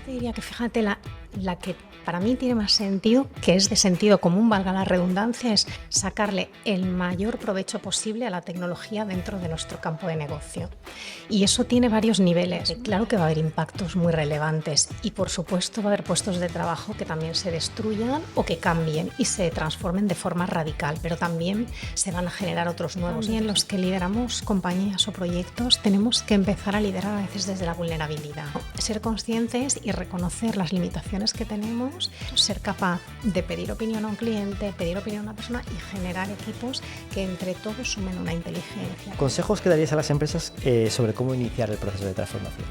te diría que fíjate, la que para mí tiene más sentido, que es de sentido común, valga la redundancia, es sacarle el mayor provecho posible a la tecnología dentro de nuestro campo de negocio. Y eso tiene varios niveles. Claro que va a haber impactos muy relevantes y, por supuesto, va a haber puestos de trabajo que también se destruyan o que cambien y se transformen de forma radical, pero también se van a generar otros nuevos. Y en los que lideramos compañías o proyectos tenemos que empezar a liderar a veces desde la vulnerabilidad. Ser conscientes y reconocer las limitaciones que tenemos, ser capaz de pedir opinión a un cliente, pedir opinión a una persona y generar equipos que entre todos sumen una inteligencia. ¿Consejos que darías a las empresas sobre cómo iniciar el proceso de transformación?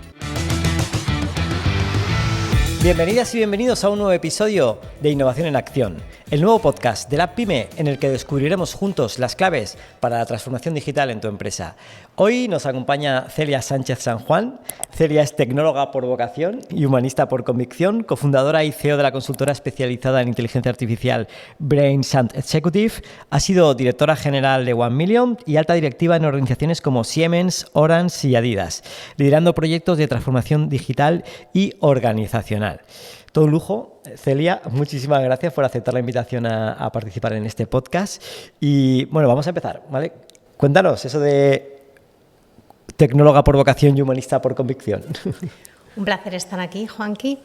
Bienvenidas y bienvenidos a un nuevo episodio de Innovación en Acción, el nuevo podcast de la PyME en el que descubriremos juntos las claves para la transformación digital en tu empresa. Hoy nos acompaña Celia Sánchez San Juan. Celia es tecnóloga por vocación y humanista por convicción, cofundadora y CEO de la consultora especializada en inteligencia artificial Brains & Executive. Ha sido directora general de 1 Million y alta directiva en organizaciones como Siemens, Orange y Adidas, liderando proyectos de transformación digital y organizacional. Todo un lujo. Celia, muchísimas gracias por aceptar la invitación a participar en este podcast. Y bueno, vamos a empezar, ¿vale? Cuéntanos eso de tecnóloga por vocación y humanista por convicción. Un placer estar aquí, Juanqui.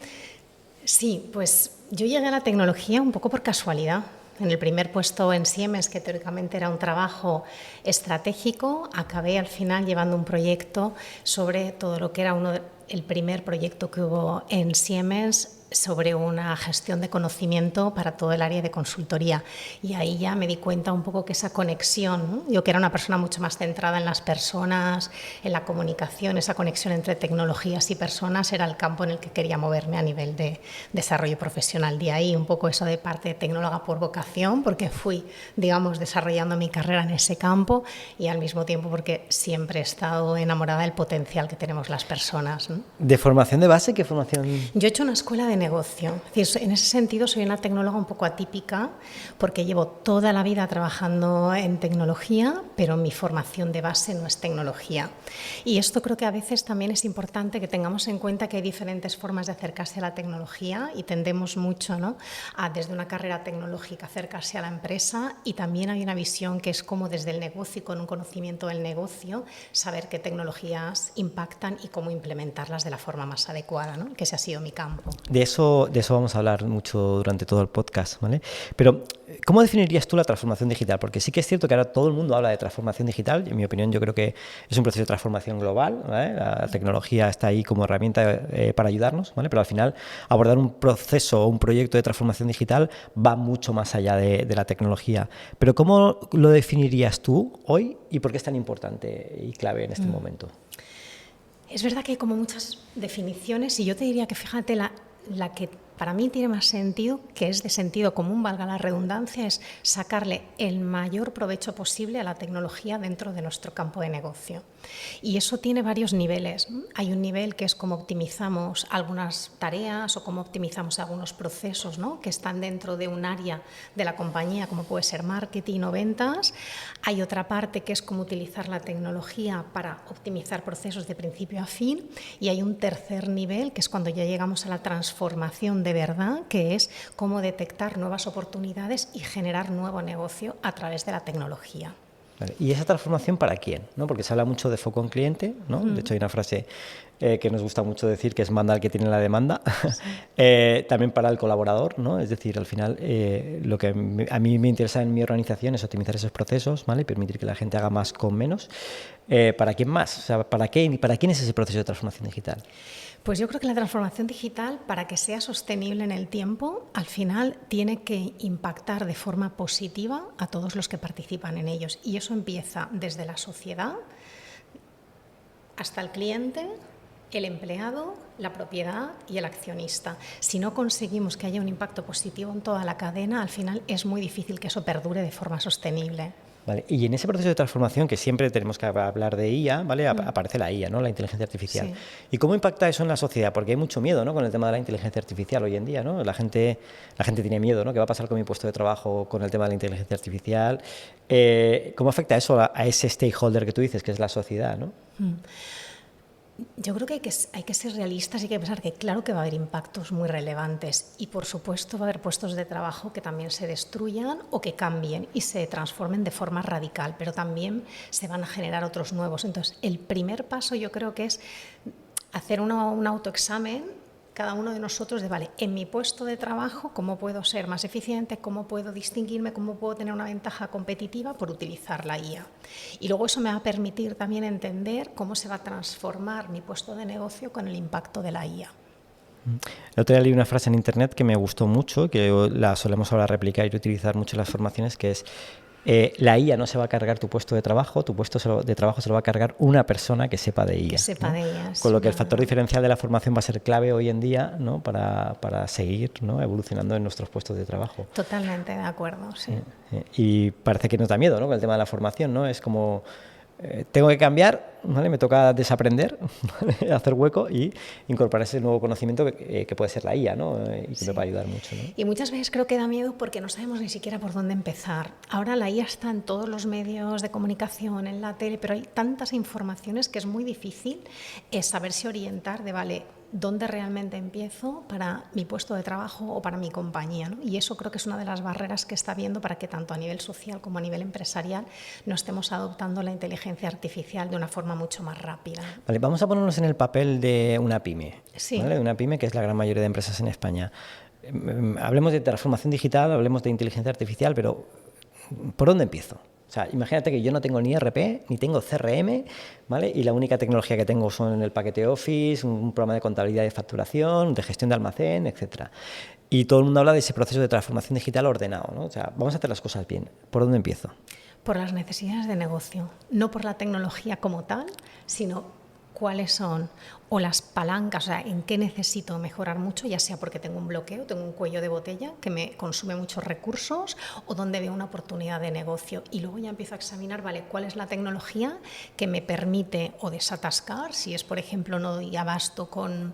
Sí, pues yo llegué a la tecnología un poco por casualidad. En el primer puesto en Siemens, que teóricamente era un trabajo estratégico, acabé al final llevando un proyecto sobre todo lo que era el primer proyecto que hubo en Siemens sobre una gestión de conocimiento para todo el área de consultoría. Y ahí ya me di cuenta un poco que esa conexión, ¿no? Yo que era una persona mucho más centrada en las personas, en la comunicación, esa conexión entre tecnologías y personas era el campo en el que quería moverme a nivel de desarrollo profesional. De ahí un poco eso de parte de tecnóloga por vocación, porque fui, digamos, desarrollando mi carrera en ese campo y al mismo tiempo porque siempre he estado enamorada del potencial que tenemos las personas, ¿no? ¿De formación de base? ¿Qué formación? Yo he hecho una escuela de negocio. Es decir, en ese sentido soy una tecnóloga un poco atípica porque llevo toda la vida trabajando en tecnología, pero mi formación de base no es tecnología. Y esto creo que a veces también es importante que tengamos en cuenta que hay diferentes formas de acercarse a la tecnología y tendemos mucho, ¿no?, a desde una carrera tecnológica acercarse a la empresa, y también hay una visión que es como desde el negocio y con un conocimiento del negocio saber qué tecnologías impactan y cómo implementarlas de la forma más adecuada, ¿no?, que ese ha sido mi campo. De eso vamos a hablar mucho durante todo el podcast, ¿vale? Pero, ¿cómo definirías tú la transformación digital? Porque sí que es cierto que ahora todo el mundo habla de transformación digital, y en mi opinión yo creo que es un proceso de transformación global, ¿vale? La tecnología está ahí como herramienta para ayudarnos, ¿vale? Pero al final abordar un proceso o un proyecto de transformación digital va mucho más allá de la tecnología. Pero ¿cómo lo definirías tú hoy y por qué es tan importante y clave en este momento? Es verdad que hay como muchas definiciones y yo te diría que fíjate, la que para mí tiene más sentido, que es de sentido común, valga la redundancia, es sacarle el mayor provecho posible a la tecnología dentro de nuestro campo de negocio. Y eso tiene varios niveles. Hay un nivel que es cómo optimizamos algunas tareas o cómo optimizamos algunos procesos, ¿no?, que están dentro de un área de la compañía, como puede ser marketing o ventas. Hay otra parte que es cómo utilizar la tecnología para optimizar procesos de principio a fin. Y hay un tercer nivel, que es cuando ya llegamos a la transformación de verdad, que es cómo detectar nuevas oportunidades y generar nuevo negocio a través de la tecnología. Vale. ¿Y esa transformación para quién? ¿No? Porque se habla mucho de foco en cliente, ¿no? De hecho hay una frase que nos gusta mucho decir, que es manda al que tiene la demanda. Sí. También para el colaborador, ¿no? Es decir, al final lo que a mí me interesa en mi organización es optimizar esos procesos, ¿vale? Y permitir que la gente haga más con menos. ¿Para quién más? O sea, ¿para quién es ese proceso de transformación digital? Pues yo creo que la transformación digital, para que sea sostenible en el tiempo, al final tiene que impactar de forma positiva a todos los que participan en ellos. Y eso empieza desde la sociedad hasta el cliente, el empleado, la propiedad y el accionista. Si no conseguimos que haya un impacto positivo en toda la cadena, al final es muy difícil que eso perdure de forma sostenible. Vale. Y en ese proceso de transformación, que siempre tenemos que hablar de IA, ¿vale? Aparece la IA, ¿no? La inteligencia artificial. Sí. ¿Y cómo impacta eso en la sociedad? Porque hay mucho miedo, ¿no?, con el tema de la inteligencia artificial hoy en día, ¿no? La gente tiene miedo, ¿no? ¿Qué va a pasar con mi puesto de trabajo con el tema de la inteligencia artificial? ¿Cómo afecta eso a ese stakeholder que tú dices, que es la sociedad, ¿no? Yo creo que hay que ser realistas y hay que pensar que claro que va a haber impactos muy relevantes y por supuesto va a haber puestos de trabajo que también se destruyan o que cambien y se transformen de forma radical, pero también se van a generar otros nuevos. Entonces, el primer paso yo creo que es hacer un autoexamen cada uno de nosotros de, vale, en mi puesto de trabajo, ¿cómo puedo ser más eficiente? ¿Cómo puedo distinguirme? ¿Cómo puedo tener una ventaja competitiva por utilizar la IA? Y luego eso me va a permitir también entender cómo se va a transformar mi puesto de negocio con el impacto de la IA. El otro día leí una frase en internet que me gustó mucho, que la solemos ahora replicar y utilizar mucho en las formaciones, que es la IA no se va a cargar tu puesto de trabajo de trabajo se lo va a cargar una persona que sepa de IA. Que sepa, ¿no?, de IA. Con lo que el factor diferencial de la formación va a ser clave hoy en día, ¿no?, para seguir, ¿no?, evolucionando en nuestros puestos de trabajo. Totalmente de acuerdo, sí. Y parece que nos da miedo, ¿no?, con el tema de la formación, ¿no? Es como... tengo que cambiar, ¿vale? Me toca desaprender, ¿vale?, hacer hueco y incorporar ese nuevo conocimiento que puede ser la IA, ¿no? Y que me va a ayudar mucho, ¿no? Y muchas veces creo que da miedo porque no sabemos ni siquiera por dónde empezar. Ahora la IA está en todos los medios de comunicación, en la tele, pero hay tantas informaciones que es muy difícil saberse orientar de, vale, dónde realmente empiezo para mi puesto de trabajo o para mi compañía, ¿no? Y eso creo que es una de las barreras que está habiendo para que tanto a nivel social como a nivel empresarial no estemos adoptando la inteligencia artificial de una forma mucho más rápida. Vale, vamos a ponernos en el papel de una pyme, sí, ¿vale? De una pyme que es la gran mayoría de empresas en España. Hablemos de transformación digital, hablemos de inteligencia artificial, pero ¿por dónde empiezo? O sea, imagínate que yo no tengo ni ERP, ni tengo CRM, ¿vale? Y la única tecnología que tengo son el paquete Office, un programa de contabilidad y facturación, de gestión de almacén, etcétera. Y todo el mundo habla de ese proceso de transformación digital ordenado, ¿no? O sea, vamos a hacer las cosas bien. ¿Por dónde empiezo? Por las necesidades de negocio, no por la tecnología como tal, sino cuáles son o las palancas, o sea, en qué necesito mejorar mucho, ya sea porque tengo un bloqueo, tengo un cuello de botella que me consume muchos recursos o donde veo una oportunidad de negocio. Y luego ya empiezo a examinar, vale, cuál es la tecnología que me permite o desatascar, si es, por ejemplo, no doy abasto con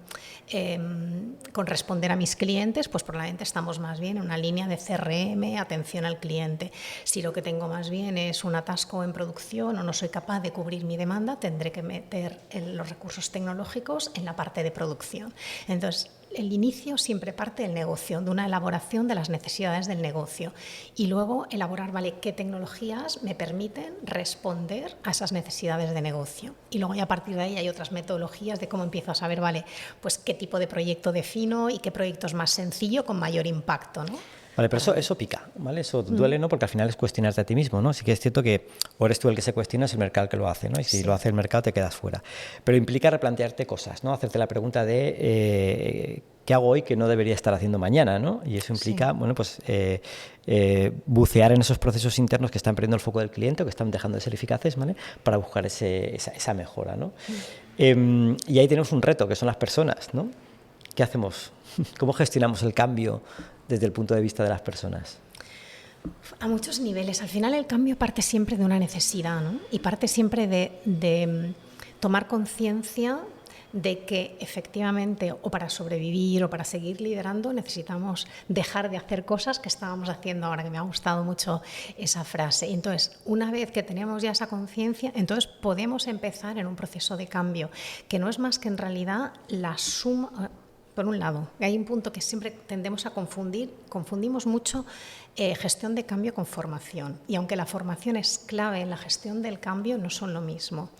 responder a mis clientes, pues probablemente estamos más bien en una línea de CRM, atención al cliente. Si lo que tengo más bien es un atasco en producción o no soy capaz de cubrir mi demanda, tendré que meter los recursos tecnológicos en la parte de producción. Entonces, el inicio siempre parte del negocio, de una elaboración de las necesidades del negocio y luego elaborar, vale, qué tecnologías me permiten responder a esas necesidades de negocio. Y luego ya a partir de ahí hay otras metodologías de cómo empiezo a saber, vale, pues qué tipo de proyecto defino y qué proyecto es más sencillo con mayor impacto, ¿no? Vale, pero eso pica, ¿vale? Eso duele, ¿no? Porque al final es cuestionarte a ti mismo, ¿no? Sí que es cierto que o eres tú el que se cuestiona, es el mercado el que lo hace, ¿no? Y si lo hace el mercado te quedas fuera. Pero implica replantearte cosas, ¿no? Hacerte la pregunta de ¿qué hago hoy que no debería estar haciendo mañana, ¿no? Y eso implica, bueno, pues bucear en esos procesos internos que están perdiendo el foco del cliente o que están dejando de ser eficaces, ¿vale? Para buscar esa mejora, ¿no? Y ahí tenemos un reto, que son las personas, ¿no? ¿Qué hacemos? ¿Cómo gestionamos el cambio desde el punto de vista de las personas? A muchos niveles. Al final el cambio parte siempre de una necesidad, ¿no? Y parte siempre de tomar conciencia de que efectivamente o para sobrevivir o para seguir liderando necesitamos dejar de hacer cosas que estábamos haciendo ahora, que me ha gustado mucho esa frase. Y entonces, una vez que tenemos ya esa conciencia, entonces podemos empezar en un proceso de cambio, que no es más que en realidad la suma. Por un lado, hay un punto que siempre tendemos a confundimos mucho gestión de cambio con formación. Y aunque la formación es clave en la gestión del cambio, no son lo mismo.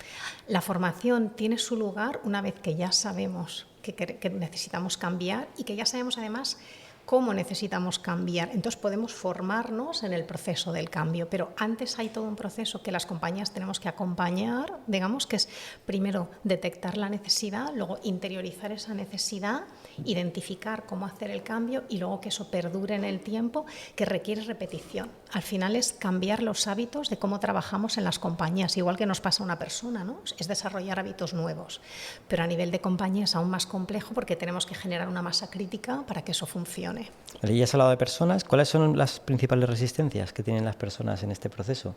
La formación tiene su lugar una vez que ya sabemos que necesitamos cambiar y que ya sabemos además cómo necesitamos cambiar. Entonces podemos formarnos en el proceso del cambio, pero antes hay todo un proceso que las compañías tenemos que acompañar, digamos, que es primero detectar la necesidad, luego interiorizar esa necesidad, identificar cómo hacer el cambio y luego que eso perdure en el tiempo, que requiere repetición. Al final es cambiar los hábitos de cómo trabajamos en las compañías, igual que nos pasa a una persona, ¿no? Es desarrollar hábitos nuevos, pero a nivel de compañía es aún más complejo porque tenemos que generar una masa crítica para que eso funcione. Vale, ya has hablado de personas. ¿Cuáles son las principales resistencias que tienen las personas en este proceso?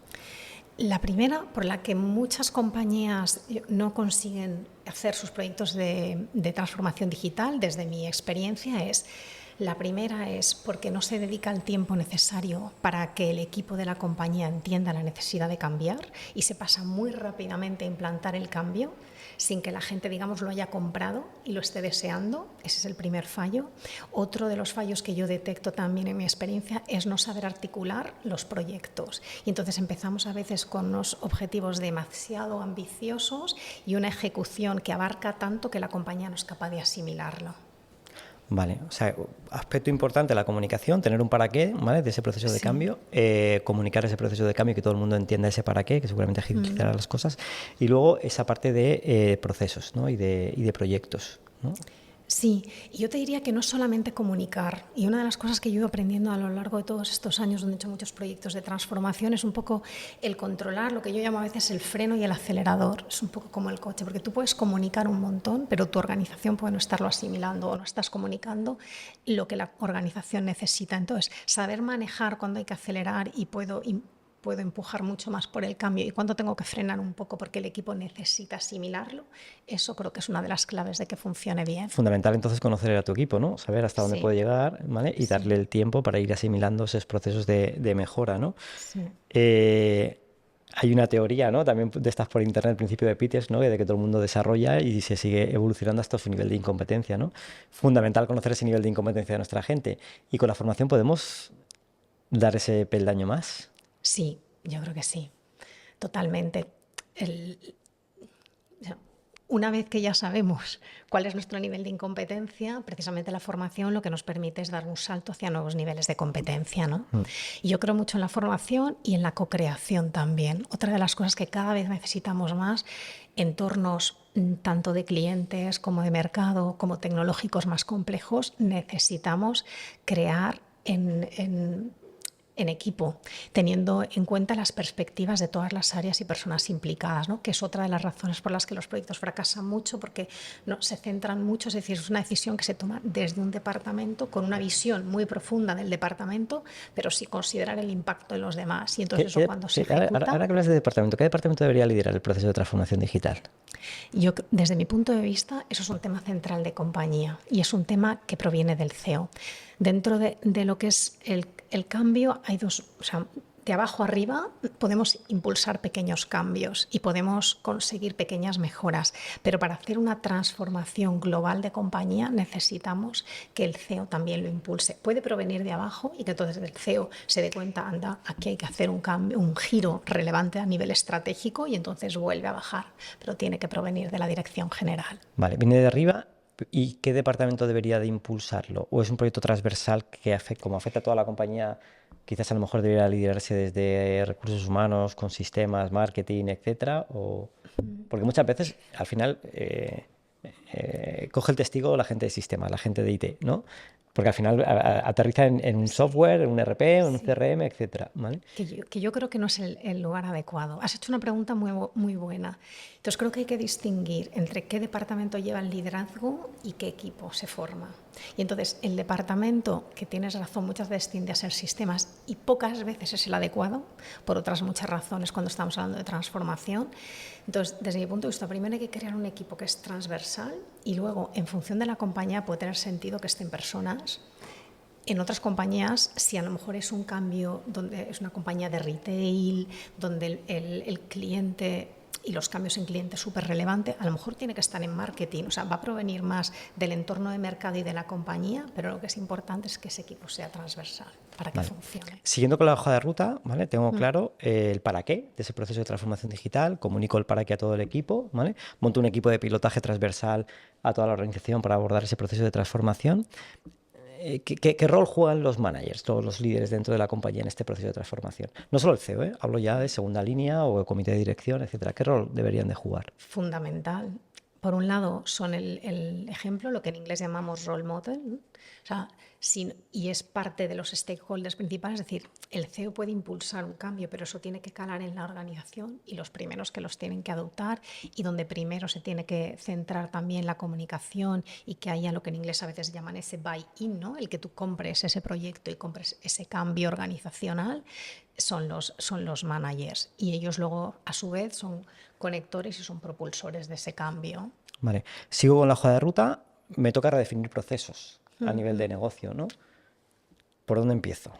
La primera, por la que muchas compañías no consiguen hacer sus proyectos de transformación digital, desde mi experiencia, es La primera es porque no se dedica el tiempo necesario para que el equipo de la compañía entienda la necesidad de cambiar y se pasa muy rápidamente a implantar el cambio sin que la gente, digamos, lo haya comprado y lo esté deseando. Ese es el primer fallo. Otro de los fallos que yo detecto también en mi experiencia es no saber articular los proyectos. Y entonces empezamos a veces con unos objetivos demasiado ambiciosos y una ejecución que abarca tanto que la compañía no es capaz de asimilarlo. Vale, o sea, aspecto importante, la comunicación, tener un para qué, ¿vale? De ese proceso de cambio, comunicar ese proceso de cambio y que todo el mundo entienda ese para qué, que seguramente agilizará las cosas, y luego esa parte de procesos, ¿no? y de proyectos, ¿no? Sí, y yo te diría que no solamente comunicar, y una de las cosas que yo he ido aprendiendo a lo largo de todos estos años donde he hecho muchos proyectos de transformación es un poco el controlar lo que yo llamo a veces el freno y el acelerador, es un poco como el coche, porque tú puedes comunicar un montón, pero tu organización puede no estarlo asimilando o no estás comunicando lo que la organización necesita. Entonces, saber manejar cuando hay que acelerar y puedo empujar mucho más por el cambio y cuando tengo que frenar un poco porque el equipo necesita asimilarlo, eso creo que es una de las claves de que funcione bien. Fundamental entonces conocer a tu equipo, ¿no? Saber hasta dónde puede llegar, ¿vale? Y darle el tiempo para ir asimilando esos procesos de mejora, ¿no? Sí. Hay una teoría, ¿no? También de estas por internet, el principio de Peters, ¿no? De que todo el mundo desarrolla y se sigue evolucionando hasta su nivel de incompetencia, ¿no? Fundamental conocer ese nivel de incompetencia de nuestra gente. Y con la formación podemos dar ese peldaño más. Sí, yo creo que sí, totalmente. Una vez que ya sabemos cuál es nuestro nivel de incompetencia, precisamente la formación lo que nos permite es dar un salto hacia nuevos niveles de competencia, ¿no? Y yo creo mucho en la formación y en la co-creación también. Otra de las cosas que cada vez necesitamos más, entornos tanto de clientes como de mercado, como tecnológicos más complejos, necesitamos crear en equipo, teniendo en cuenta las perspectivas de todas las áreas y personas implicadas, ¿no? Que es otra de las razones por las que los proyectos fracasan mucho, porque no se centran mucho, es decir, es una decisión que se toma desde un departamento con una visión muy profunda del departamento, pero sin considerar el impacto en los demás. Y entonces eso cuando se ejecuta... Ahora que hablas de departamento, ¿qué departamento debería liderar el proceso de transformación digital? Yo, desde mi punto de vista, eso es un tema central de compañía y es un tema que proviene del CEO. Dentro de lo que es el cambio hay dos, o sea, de abajo arriba podemos impulsar pequeños cambios y podemos conseguir pequeñas mejoras, pero para hacer una transformación global de compañía necesitamos que el CEO también lo impulse. Puede provenir de abajo y que entonces el CEO se dé cuenta, anda, aquí hay que hacer un cambio, un giro relevante a nivel estratégico y entonces vuelve a bajar, pero tiene que provenir de la dirección general. Vale, viene de arriba. ¿Y qué departamento debería de impulsarlo? ¿O es un proyecto transversal que como afecta a toda la compañía, quizás a lo mejor debería liderarse desde recursos humanos, con sistemas, marketing, etcétera? Porque muchas veces, al final, coge el testigo la gente de sistemas, la gente de IT, ¿no? Porque al final aterriza en un software, en un ERP, en un CRM, etcétera, ¿vale? Que yo creo que no es el lugar adecuado. Has hecho una pregunta muy buena. Entonces creo que hay que distinguir entre qué departamento lleva el liderazgo y qué equipo se forma. Y entonces el departamento, que tienes razón, muchas veces tiende a ser sistemas y pocas veces es el adecuado, por otras muchas razones cuando estamos hablando de transformación. Entonces, desde mi punto de vista, primero hay que crear un equipo que es transversal y luego, en función de la compañía, puede tener sentido que estén personas. En otras compañías, si a lo mejor es un cambio donde es una compañía de retail, donde el cliente y los cambios en cliente es súper relevante, a lo mejor tiene que estar en marketing, o sea, va a provenir más del entorno de mercado y de la compañía, pero lo que es importante es que ese equipo sea transversal para que funcione. Siguiendo con la hoja de ruta, ¿vale? Tengo claro el para qué de ese proceso de transformación digital, comunico el para qué a todo el equipo, ¿vale? Monto un equipo de pilotaje transversal a toda la organización para abordar ese proceso de transformación. ¿Qué rol juegan los managers, todos los líderes dentro de la compañía en este proceso de transformación? No solo el CEO, hablo ya de segunda línea o de comité de dirección, etcétera. ¿Qué rol deberían de jugar? Fundamental. Por un lado, son el ejemplo, lo que en inglés llamamos role model, ¿no? O sea, y es parte de los stakeholders principales, es decir, el CEO puede impulsar un cambio, pero eso tiene que calar en la organización y los primeros que los tienen que adoptar y donde primero se tiene que centrar también la comunicación y que haya lo que en inglés a veces llaman ese buy-in, ¿no? El que tú compres ese proyecto y compres ese cambio organizacional, son los managers y ellos luego a su vez son conectores y son propulsores de ese cambio. Vale, sigo con la hoja de ruta, me toca redefinir procesos. a nivel de negocio, ¿no? ¿Por dónde empiezo?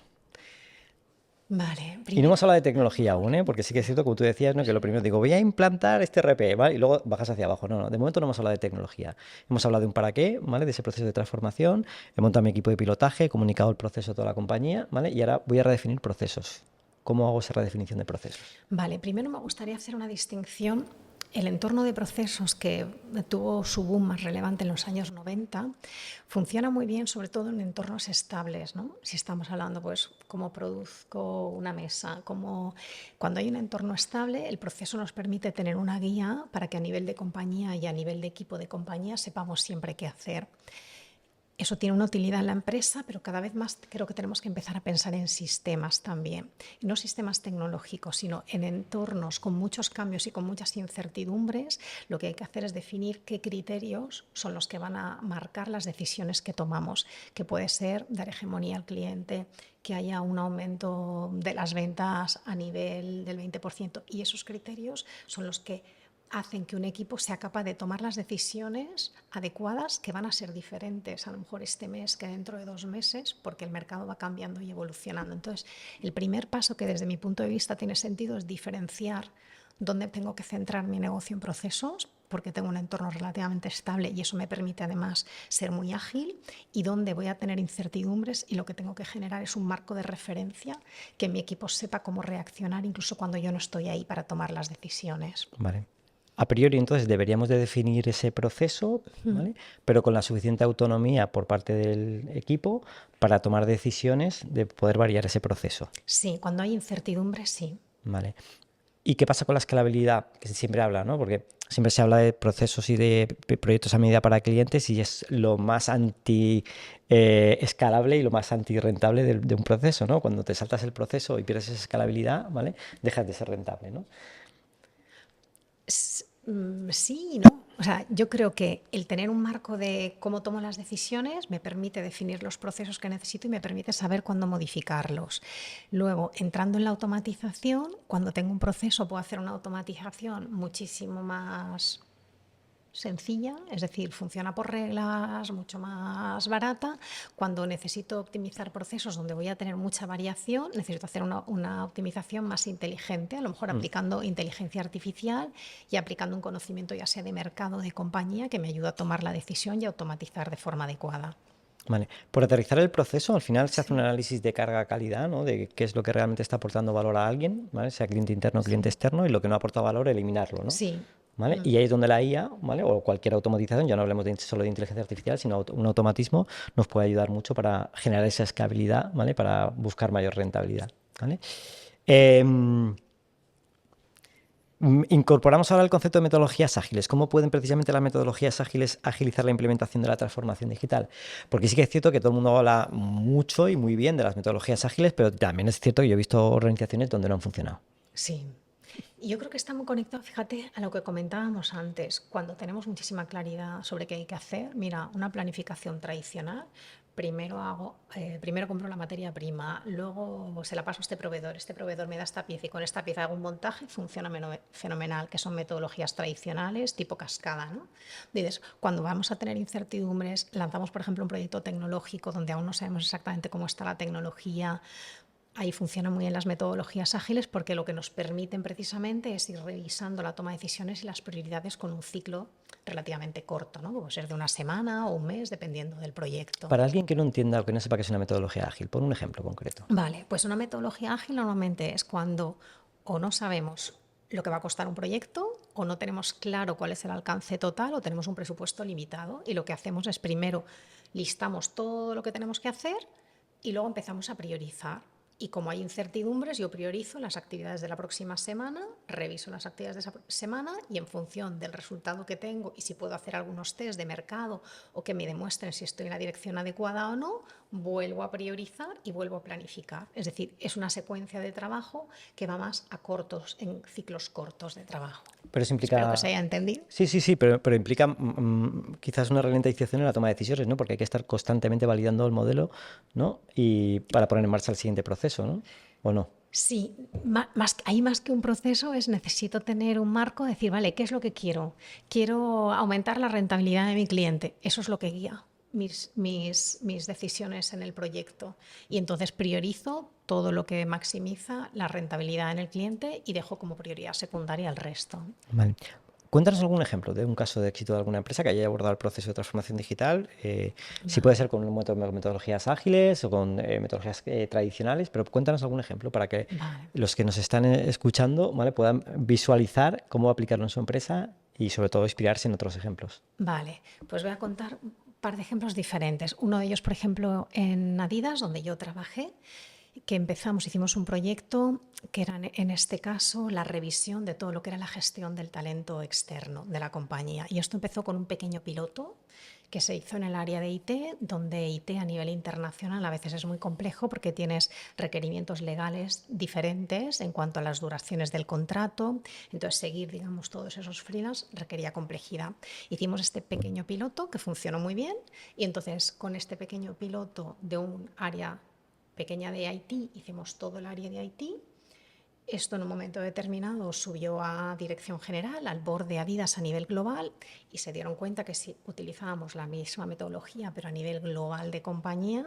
Vale. Y no hemos hablado de tecnología aún, ¿eh? Porque sí que es cierto, como tú decías, ¿no? Que lo primero digo, voy a implantar este RP, ¿vale? Y luego bajas hacia abajo. No, de momento no hemos hablado de tecnología. Hemos hablado de un para qué, ¿vale? De ese proceso de transformación. He montado mi equipo de pilotaje, he comunicado el proceso a toda la compañía, ¿vale? Y ahora voy a redefinir procesos. ¿Cómo hago esa redefinición de procesos? Vale, primero me gustaría hacer una distinción. El entorno de procesos que tuvo su boom más relevante en los años 90 funciona muy bien, sobre todo en entornos estables, ¿no? Si estamos hablando, pues, cómo produzco una mesa, cuando hay un entorno estable, el proceso nos permite tener una guía para que a nivel de compañía y a nivel de equipo de compañía sepamos siempre qué hacer. Eso tiene una utilidad en la empresa, pero cada vez más creo que tenemos que empezar a pensar en sistemas también. Y no sistemas tecnológicos, sino en entornos con muchos cambios y con muchas incertidumbres. Lo que hay que hacer es definir qué criterios son los que van a marcar las decisiones que tomamos, que puede ser dar hegemonía al cliente, que haya un aumento de las ventas a nivel del 20%. Y esos criterios son los que hacen que un equipo sea capaz de tomar las decisiones adecuadas, que van a ser diferentes a lo mejor este mes que dentro de 2 meses, porque el mercado va cambiando y evolucionando. Entonces, el primer paso que desde mi punto de vista tiene sentido es diferenciar dónde tengo que centrar mi negocio en procesos, porque tengo un entorno relativamente estable y eso me permite además ser muy ágil, y dónde voy a tener incertidumbres, y lo que tengo que generar es un marco de referencia que mi equipo sepa cómo reaccionar incluso cuando yo no estoy ahí para tomar las decisiones. Vale. A priori, entonces, deberíamos de definir ese proceso, ¿vale? Pero con la suficiente autonomía por parte del equipo para tomar decisiones de poder variar ese proceso. Sí, cuando hay incertidumbre, sí. Vale. ¿Y qué pasa con la escalabilidad? Que se siempre habla, ¿no? Porque siempre se habla de procesos y de proyectos a medida para clientes y es lo más escalable y lo más antirrentable de un proceso, ¿no? Cuando te saltas el proceso y pierdes esa escalabilidad, ¿vale? Dejas de ser rentable, ¿no? Sí y no. O sea, yo creo que el tener un marco de cómo tomo las decisiones me permite definir los procesos que necesito y me permite saber cuándo modificarlos. Luego, entrando en la automatización, cuando tengo un proceso puedo hacer una automatización muchísimo más sencilla, es decir, funciona por reglas, mucho más barata. Cuando necesito optimizar procesos donde voy a tener mucha variación, necesito hacer una optimización más inteligente, a lo mejor aplicando inteligencia artificial y aplicando un conocimiento ya sea de mercado, de compañía, que me ayuda a tomar la decisión y a automatizar de forma adecuada. Vale. Por aterrizar el proceso, al final se hace un análisis de carga-calidad, ¿no? De qué es lo que realmente está aportando valor a alguien, ¿vale? Sea cliente interno o cliente externo, y lo que no aporta valor, eliminarlo, ¿no? Sí. ¿Vale? Y ahí es donde la IA, ¿vale? O cualquier automatización, ya no hablemos solo de inteligencia artificial, sino un automatismo, nos puede ayudar mucho para generar esa escalabilidad, ¿vale? Para buscar mayor rentabilidad, ¿vale? Incorporamos ahora el concepto de metodologías ágiles. ¿Cómo pueden precisamente las metodologías ágiles agilizar la implementación de la transformación digital? Porque sí que es cierto que todo el mundo habla mucho y muy bien de las metodologías ágiles, pero también es cierto que yo he visto organizaciones donde no han funcionado. Sí. Y yo creo que está muy conectado, fíjate, a lo que comentábamos antes. Cuando tenemos muchísima claridad sobre qué hay que hacer, mira, una planificación tradicional, primero compro la materia prima, luego se la paso a este proveedor me da esta pieza y con esta pieza hago un montaje, funciona fenomenal, que son metodologías tradicionales tipo cascada, ¿no? Dices, cuando vamos a tener incertidumbres, lanzamos, por ejemplo, un proyecto tecnológico donde aún no sabemos exactamente cómo está la tecnología. Ahí funcionan muy bien las metodologías ágiles porque lo que nos permiten precisamente es ir revisando la toma de decisiones y las prioridades con un ciclo relativamente corto, ¿no? Puede ser de una semana o un mes, dependiendo del proyecto. Para alguien que no entienda o que no sepa qué es una metodología ágil, pon un ejemplo concreto. Vale, pues una metodología ágil normalmente es cuando o no sabemos lo que va a costar un proyecto o no tenemos claro cuál es el alcance total o tenemos un presupuesto limitado y lo que hacemos es primero listamos todo lo que tenemos que hacer y luego empezamos a priorizar. Y como hay incertidumbres, yo priorizo las actividades de la próxima semana, reviso las actividades de esa semana y en función del resultado que tengo y si puedo hacer algunos test de mercado o que me demuestren si estoy en la dirección adecuada o no, vuelvo a priorizar y vuelvo a planificar. Es decir, es una secuencia de trabajo que va más a en ciclos cortos de trabajo. Pero eso implica... Espero que se haya entendido. Sí, pero implica quizás una ralentización en la toma de decisiones, ¿no? Porque hay que estar constantemente validando el modelo, ¿no? Y para poner en marcha el siguiente proceso, ¿no? ¿O no? Sí, hay más que un proceso, necesito tener un marco, decir, vale, ¿qué es lo que quiero? Quiero aumentar la rentabilidad de mi cliente, eso es lo que guía mis decisiones en el proyecto. Y entonces priorizo todo lo que maximiza la rentabilidad en el cliente y dejo como prioridad secundaria el resto. Vale. Cuéntanos algún ejemplo de un caso de éxito de alguna empresa que haya abordado el proceso de transformación digital. Sí puede ser con metodologías ágiles o con metodologías tradicionales, pero cuéntanos algún ejemplo para que los que nos están escuchando, ¿vale?, puedan visualizar cómo aplicarlo en su empresa y sobre todo inspirarse en otros ejemplos. Vale, pues voy a contar un par de ejemplos diferentes. Uno de ellos, por ejemplo, en Adidas, donde yo trabajé, que hicimos un proyecto que era en este caso la revisión de todo lo que era la gestión del talento externo de la compañía. Y esto empezó con un pequeño piloto que se hizo en el área de IT, donde IT a nivel internacional a veces es muy complejo porque tienes requerimientos legales diferentes en cuanto a las duraciones del contrato. Entonces seguir, digamos, todos esos freelance requería complejidad. Hicimos este pequeño piloto que funcionó muy bien y entonces con este pequeño piloto de un área pequeña de IT, hicimos todo el área de IT. Esto en un momento determinado subió a dirección general, al board de Adidas a nivel global, y se dieron cuenta que si utilizábamos la misma metodología pero a nivel global de compañía,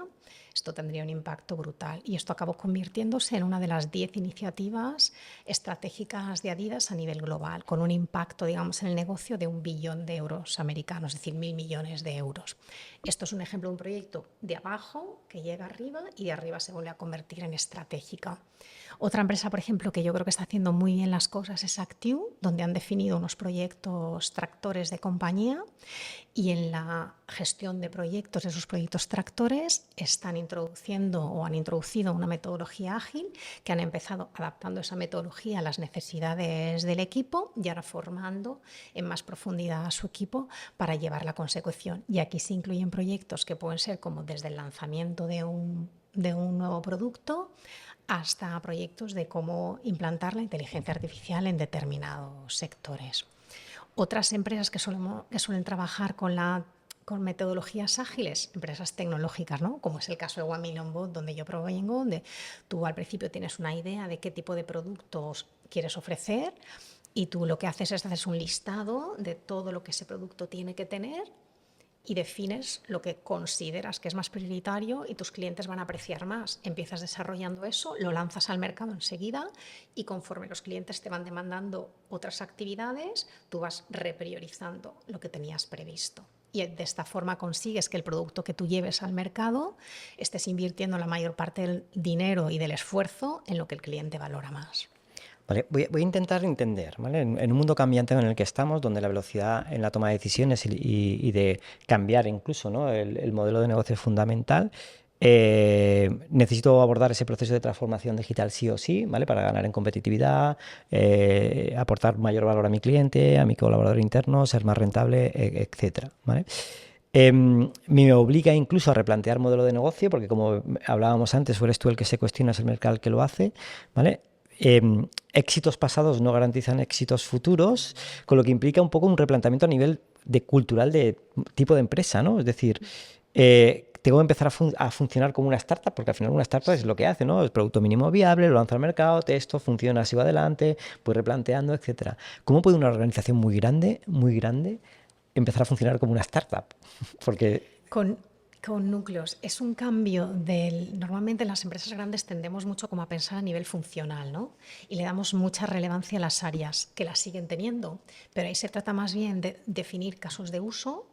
esto tendría un impacto brutal. Y esto acabó convirtiéndose en una de las 10 iniciativas estratégicas de Adidas a nivel global, con un impacto, digamos, en el negocio de 1 billón de euros americanos, es decir, 1.000 millones de euros. Esto es un ejemplo de un proyecto de abajo que llega arriba y de arriba se vuelve a convertir en estratégica. Otra empresa, por ejemplo, que yo creo que está haciendo muy bien las cosas es Actiu, donde han definido unos proyectos tractores de compañía y en la gestión de proyectos, de esos proyectos tractores, están introduciendo o han introducido una metodología ágil que han empezado adaptando esa metodología a las necesidades del equipo y ahora formando en más profundidad a su equipo para llevar la consecución. Y aquí se incluyen proyectos que pueden ser como desde el lanzamiento de un nuevo producto hasta proyectos de cómo implantar la inteligencia artificial en determinados sectores. Otras empresas que suelen trabajar con metodologías ágiles, empresas tecnológicas, ¿no?, como es el caso de 1 Million Bot, donde yo provengo, donde tú al principio tienes una idea de qué tipo de productos quieres ofrecer y tú lo que haces es hacer un listado de todo lo que ese producto tiene que tener y defines lo que consideras que es más prioritario y tus clientes van a apreciar más. Empiezas desarrollando eso, lo lanzas al mercado enseguida y conforme los clientes te van demandando otras actividades, tú vas repriorizando lo que tenías previsto. Y de esta forma consigues que el producto que tú lleves al mercado estés invirtiendo la mayor parte del dinero y del esfuerzo en lo que el cliente valora más. Vale, voy a intentar entender, ¿vale? En un mundo cambiante en el que estamos, donde la velocidad en la toma de decisiones y de cambiar incluso, ¿no?, el modelo de negocio es fundamental, necesito abordar ese proceso de transformación digital sí o sí, ¿vale?, para ganar en competitividad, aportar mayor valor a mi cliente, a mi colaborador interno, ser más rentable, etcétera, ¿vale? Me obliga incluso a replantear modelo de negocio, porque como hablábamos antes, o eres tú el que se cuestiona, es el mercado el que lo hace, ¿vale? Éxitos pasados no garantizan éxitos futuros, con lo que implica un poco un replanteamiento a nivel cultural de tipo de empresa, ¿no? Es decir, tengo que empezar a funcionar como una startup, porque al final una startup es lo que hace, ¿no? El producto mínimo viable, lo lanzo al mercado, testo, funciona, sigo adelante, voy replanteando, etcétera. ¿Cómo puede una organización muy grande, empezar a funcionar como una startup? Porque Con núcleos. Es un cambio Normalmente en las empresas grandes tendemos mucho como a pensar a nivel funcional, ¿no? Y le damos mucha relevancia a las áreas que las siguen teniendo. Pero ahí se trata más bien de definir casos de uso,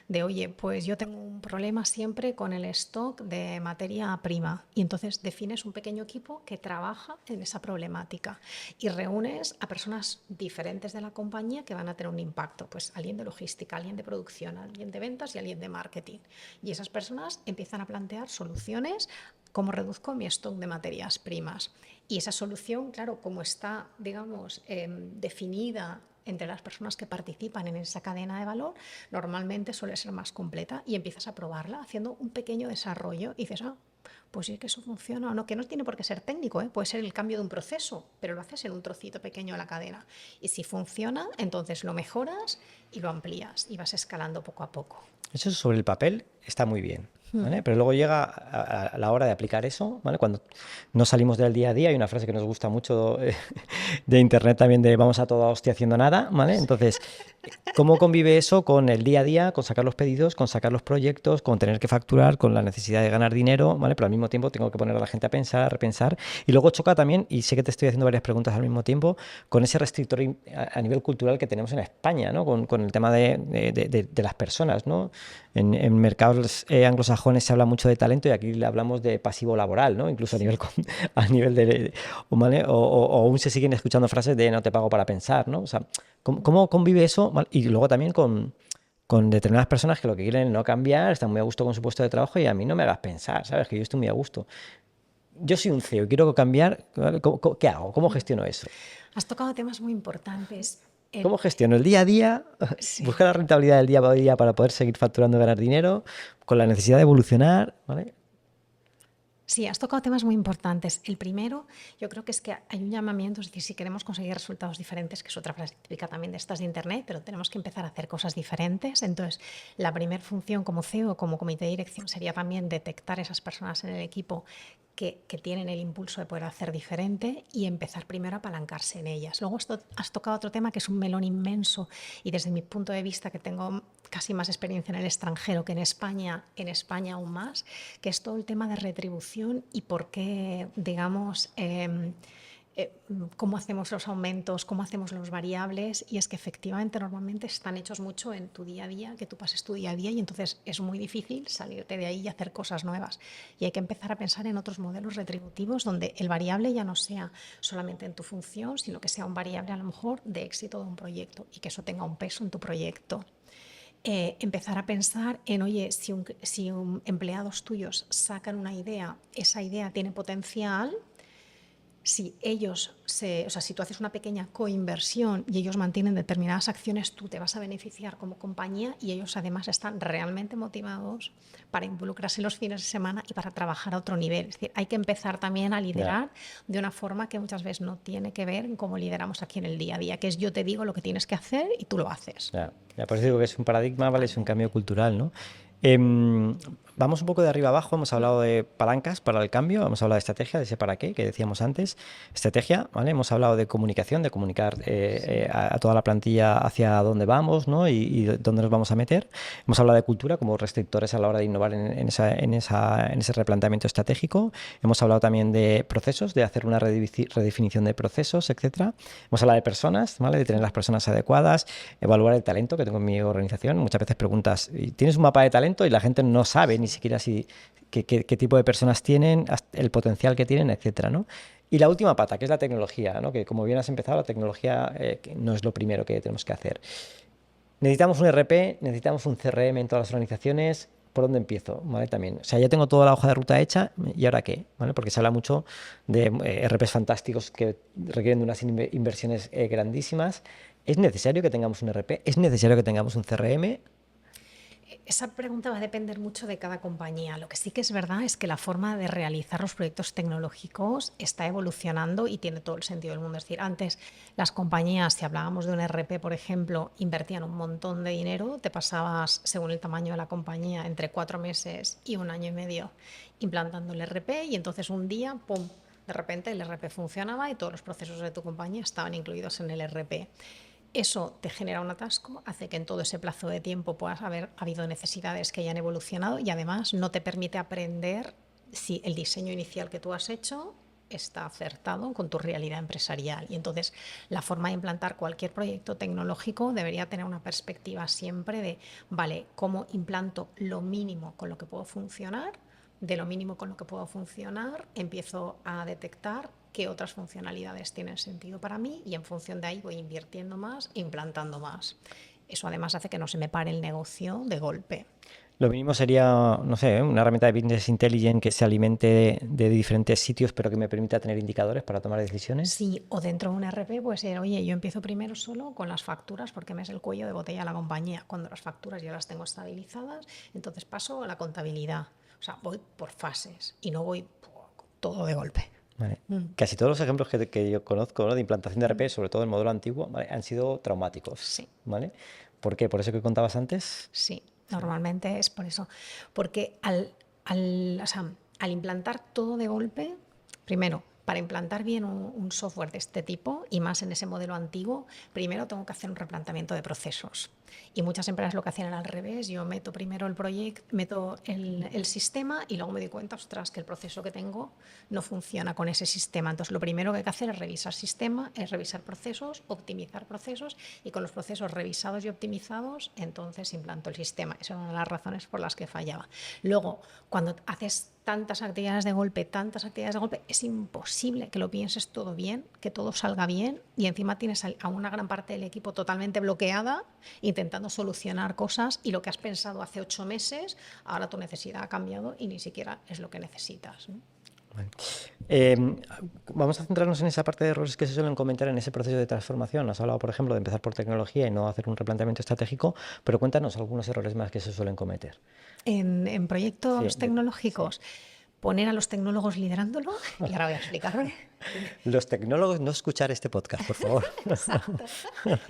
de oye, pues yo tengo un problema siempre con el stock de materia prima y entonces defines un pequeño equipo que trabaja en esa problemática y reúnes a personas diferentes de la compañía que van a tener un impacto, pues alguien de logística, alguien de producción, alguien de ventas y alguien de marketing, y esas personas empiezan a plantear soluciones. ¿Cómo reduzco mi stock de materias primas? Y esa solución, claro, como está, digamos, definida entre las personas que participan en esa cadena de valor, normalmente suele ser más completa y empiezas a probarla haciendo un pequeño desarrollo y dices, pues sí, es que eso funciona o no, que no tiene por qué ser técnico, puede ser el cambio de un proceso, pero lo haces en un trocito pequeño de la cadena. Y si funciona, entonces lo mejoras y lo amplías y vas escalando poco a poco. eso sobre el papel está muy bien, ¿vale? Pero luego llega a la hora de aplicar eso, ¿vale? Cuando no salimos del día a día, hay una frase que nos gusta mucho de internet también de vamos a toda hostia haciendo nada, ¿vale? Entonces, ¿cómo convive eso con el día a día, con sacar los pedidos, con sacar los proyectos, con tener que facturar, con la necesidad de ganar dinero, ¿vale? Pero al mismo tiempo tengo que poner a la gente a pensar, a repensar. Y luego choca también, y sé que te estoy haciendo varias preguntas al mismo tiempo, con ese restrictor a nivel cultural que tenemos en España, ¿no? Con el tema de las personas, ¿no? En mercados anglosajones se habla mucho de talento y aquí le hablamos de pasivo laboral, ¿no? Incluso a nivel de, ¿vale? O aún se siguen escuchando frases de no te pago para pensar, ¿no? O sea, ¿cómo convive eso? Y luego también con determinadas personas que lo que quieren es no cambiar, están muy a gusto con su puesto de trabajo y a mí no me hagas pensar, ¿sabes? Que yo estoy muy a gusto. Yo soy un CEO y quiero cambiar, ¿vale? ¿Qué hago? ¿Cómo gestiono eso? Has tocado temas muy importantes. ¿Cómo gestiono el día a día? Sí. Buscar la rentabilidad del día a día para poder seguir facturando y ganar dinero, con la necesidad de evolucionar, ¿vale? Sí, has tocado temas muy importantes. El primero, yo creo que es que hay un llamamiento, es decir, si queremos conseguir resultados diferentes, que es otra frase típica también de estas de Internet, pero tenemos que empezar a hacer cosas diferentes. Entonces, la primera función como CEO, como comité de dirección, sería también detectar esas personas en el equipo que tienen el impulso de poder hacer diferente y empezar primero a apalancarse en ellas. Luego has tocado otro tema que es un melón inmenso y desde mi punto de vista, que tengo casi más experiencia en el extranjero que en España aún más, que es todo el tema de retribución y por qué, digamos, cómo hacemos los aumentos, cómo hacemos los variables, y es que efectivamente normalmente están hechos mucho en tu día a día, que tú pases tu día a día y entonces es muy difícil salirte de ahí y hacer cosas nuevas. Y hay que empezar a pensar en otros modelos retributivos donde el variable ya no sea solamente en tu función, sino que sea un variable a lo mejor de éxito de un proyecto y que eso tenga un peso en tu proyecto. Empezar a pensar en, oye, si empleados tuyos sacan una idea, esa idea tiene potencial. Si si tú haces una pequeña coinversión y ellos mantienen determinadas acciones, tú te vas a beneficiar como compañía y ellos además están realmente motivados para involucrarse los fines de semana y para trabajar a otro nivel. Es decir, hay que empezar también a Ya, liderar de una forma que muchas veces no tiene que ver en cómo lideramos aquí en el día a día, que es yo te digo lo que tienes que hacer y tú lo haces. ya. Ya, por eso digo que es un paradigma, ¿vale? Es un Totalmente. cambio cultural, ¿no? Em, Vamos un poco de arriba abajo, hemos hablado de palancas para el cambio, hemos hablado de estrategia, de ese para qué, que decíamos antes, estrategia, ¿vale? Hemos hablado de comunicación, de comunicar a toda la plantilla hacia dónde vamos, ¿no? Y dónde nos vamos a meter. Hemos hablado de cultura como restrictores a la hora de innovar en ese replanteamiento estratégico. Hemos hablado también de procesos, de hacer una redefinición de procesos, etcétera. Hemos hablado de personas, ¿vale? De tener las personas adecuadas, evaluar el talento que tengo en mi organización. Muchas veces preguntas, ¿tienes un mapa de talento? Y la gente no sabe ni siquiera qué tipo de personas tienen, el potencial que tienen, etcétera, ¿no? Y la última pata, que es la tecnología, ¿no? Que como bien has empezado, la tecnología que no es lo primero que tenemos que hacer. Necesitamos un RP, necesitamos un CRM en todas las organizaciones. ¿Por dónde empiezo? ¿Vale? También. O sea, ya tengo toda la hoja de ruta hecha, ¿y ahora qué? ¿Vale? Porque se habla mucho de RPs fantásticos que requieren de unas inversiones grandísimas. ¿Es necesario que tengamos un RP? ¿Es necesario que tengamos un CRM? Esa pregunta va a depender mucho de cada compañía. Lo que sí que es verdad es que la forma de realizar los proyectos tecnológicos está evolucionando y tiene todo el sentido del mundo. Es decir, antes las compañías, si hablábamos de un RP, por ejemplo, invertían un montón de dinero, te pasabas, según el tamaño de la compañía, entre 4 meses y un año y medio implantando el RP y entonces un día, ¡pum!, de repente el RP funcionaba y todos los procesos de tu compañía estaban incluidos en el RP. Eso te genera un atasco, hace que en todo ese plazo de tiempo puedas haber habido necesidades que hayan evolucionado y además no te permite aprender si el diseño inicial que tú has hecho está acertado con tu realidad empresarial. Y entonces la forma de implantar cualquier proyecto tecnológico debería tener una perspectiva siempre de, vale, ¿cómo implanto lo mínimo con lo que puedo funcionar? De lo mínimo con lo que puedo funcionar, empiezo a detectar qué otras funcionalidades tienen sentido para mí y en función de ahí voy invirtiendo más, implantando más. Eso además hace que no se me pare el negocio de golpe. Lo mínimo sería, no sé, una herramienta de Business Intelligence que se alimente de diferentes sitios, pero que me permita tener indicadores para tomar decisiones. Sí, o dentro de un RP puede ser, oye, yo empiezo primero solo con las facturas porque me es el cuello de botella a la compañía. Cuando las facturas ya las tengo estabilizadas, entonces paso a la contabilidad. O sea, voy por fases y no voy todo de golpe. Vale. Mm. Casi todos los ejemplos que yo conozco, ¿no? De implantación de RP, sobre todo el modelo antiguo, ¿vale? Han sido traumáticos. Sí, ¿Vale? ¿Por qué? ¿Por eso que contabas antes? sí. Normalmente es por eso. Porque o sea, al implantar todo de golpe, primero, para implantar bien un software de este tipo, y más en ese modelo antiguo, primero tengo que hacer un replanteamiento de procesos. Y muchas empresas lo que hacían era al revés. Yo meto primero el proyecto, meto el sistema y luego me doy cuenta, ostras, que el proceso que tengo no funciona con ese sistema. Entonces, lo primero que hay que hacer es revisar sistema, es revisar procesos, optimizar procesos, y con los procesos revisados y optimizados, entonces implanto el sistema. Esas eran las razones por las que fallaba. Luego, cuando haces tantas actividades de golpe, es imposible que lo pienses todo bien, que todo salga bien, y encima tienes a una gran parte del equipo totalmente bloqueada, intentando solucionar cosas, y lo que has pensado hace 8 meses, ahora tu necesidad ha cambiado y ni siquiera es lo que necesitas, ¿no? Bueno. Vamos a centrarnos en esa parte de errores que se suelen cometer en ese proceso de transformación. Has hablado, por ejemplo, de empezar por tecnología y no hacer un replanteamiento estratégico, pero cuéntanos algunos errores más que se suelen cometer. En proyectos Sí, tecnológicos, poner a los tecnólogos liderándolo, y ahora voy a explicarlo. Los tecnólogos no escuchar este podcast, por favor. Exacto.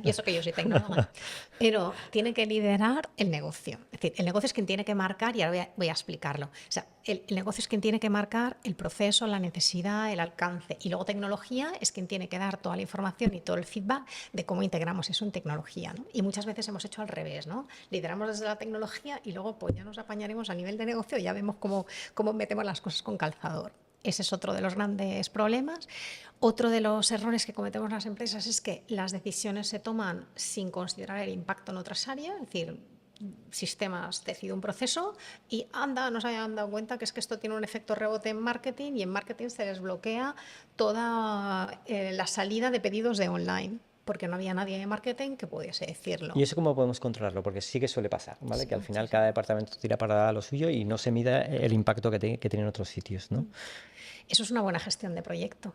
Y eso que yo soy tecnóloga. Pero tiene que liderar el negocio. Es decir, el negocio es quien tiene que marcar, y ahora voy a explicarlo. O sea, el negocio es quien tiene que marcar el proceso, la necesidad, el alcance. Y luego tecnología es quien tiene que dar toda la información y todo el feedback de cómo integramos eso en tecnología, ¿no? Y muchas veces hemos hecho al revés, ¿no? Lideramos desde la tecnología y luego pues ya nos apañaremos a nivel de negocio y ya vemos cómo metemos las cosas con calzador. Ese es otro de los grandes problemas. Otro de los errores que cometemos las empresas es que las decisiones se toman sin considerar el impacto en otras áreas, es decir, sistemas decide un proceso y no se hayan dado cuenta que es que esto tiene un efecto rebote en marketing, y en marketing se desbloquea toda la salida de pedidos de online, porque no había nadie de marketing que pudiese decirlo. ¿Y eso cómo podemos controlarlo? Porque sí que suele pasar, ¿vale? Sí, que al final sí. cada departamento tira para lo suyo y no se mida el impacto que tiene en otros sitios, ¿no? Eso es una buena gestión de proyecto.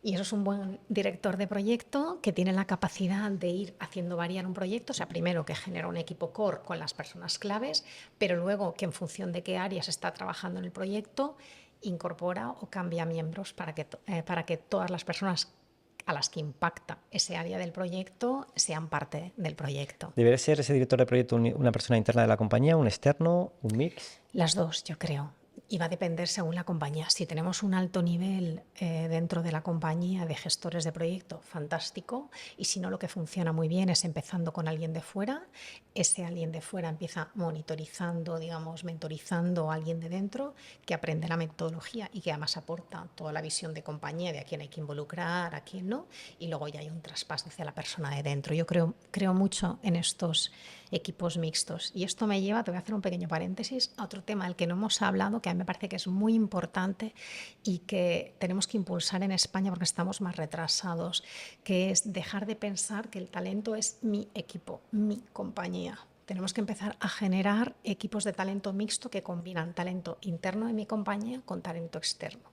Y eso es un buen director de proyecto que tiene la capacidad de ir haciendo variar un proyecto. O sea, primero que genera un equipo core con las personas claves, pero luego que en función de qué áreas está trabajando en el proyecto, incorpora o cambia miembros para que todas las personas a las que impacta ese área del proyecto sean parte del proyecto. ¿Debería ser ese director de proyecto una persona interna de la compañía, un externo, un mix? Las dos, yo creo. Y va a depender según la compañía. Si tenemos un alto nivel dentro de la compañía de gestores de proyecto, fantástico. Y si no, lo que funciona muy bien es empezando con alguien de fuera. Ese alguien de fuera empieza monitorizando, digamos, mentorizando a alguien de dentro que aprende la metodología y que además aporta toda la visión de compañía de a quién hay que involucrar, a quién no. Y luego ya hay un traspaso hacia la persona de dentro. Yo creo mucho en estos equipos mixtos. Y esto me lleva, te voy a hacer un pequeño paréntesis, a otro tema del que no hemos hablado, que a mí me parece que es muy importante y que tenemos que impulsar en España porque estamos más retrasados, que es dejar de pensar que el talento es mi equipo, mi compañía. Tenemos que empezar a generar equipos de talento mixto que combinan talento interno de mi compañía con talento externo,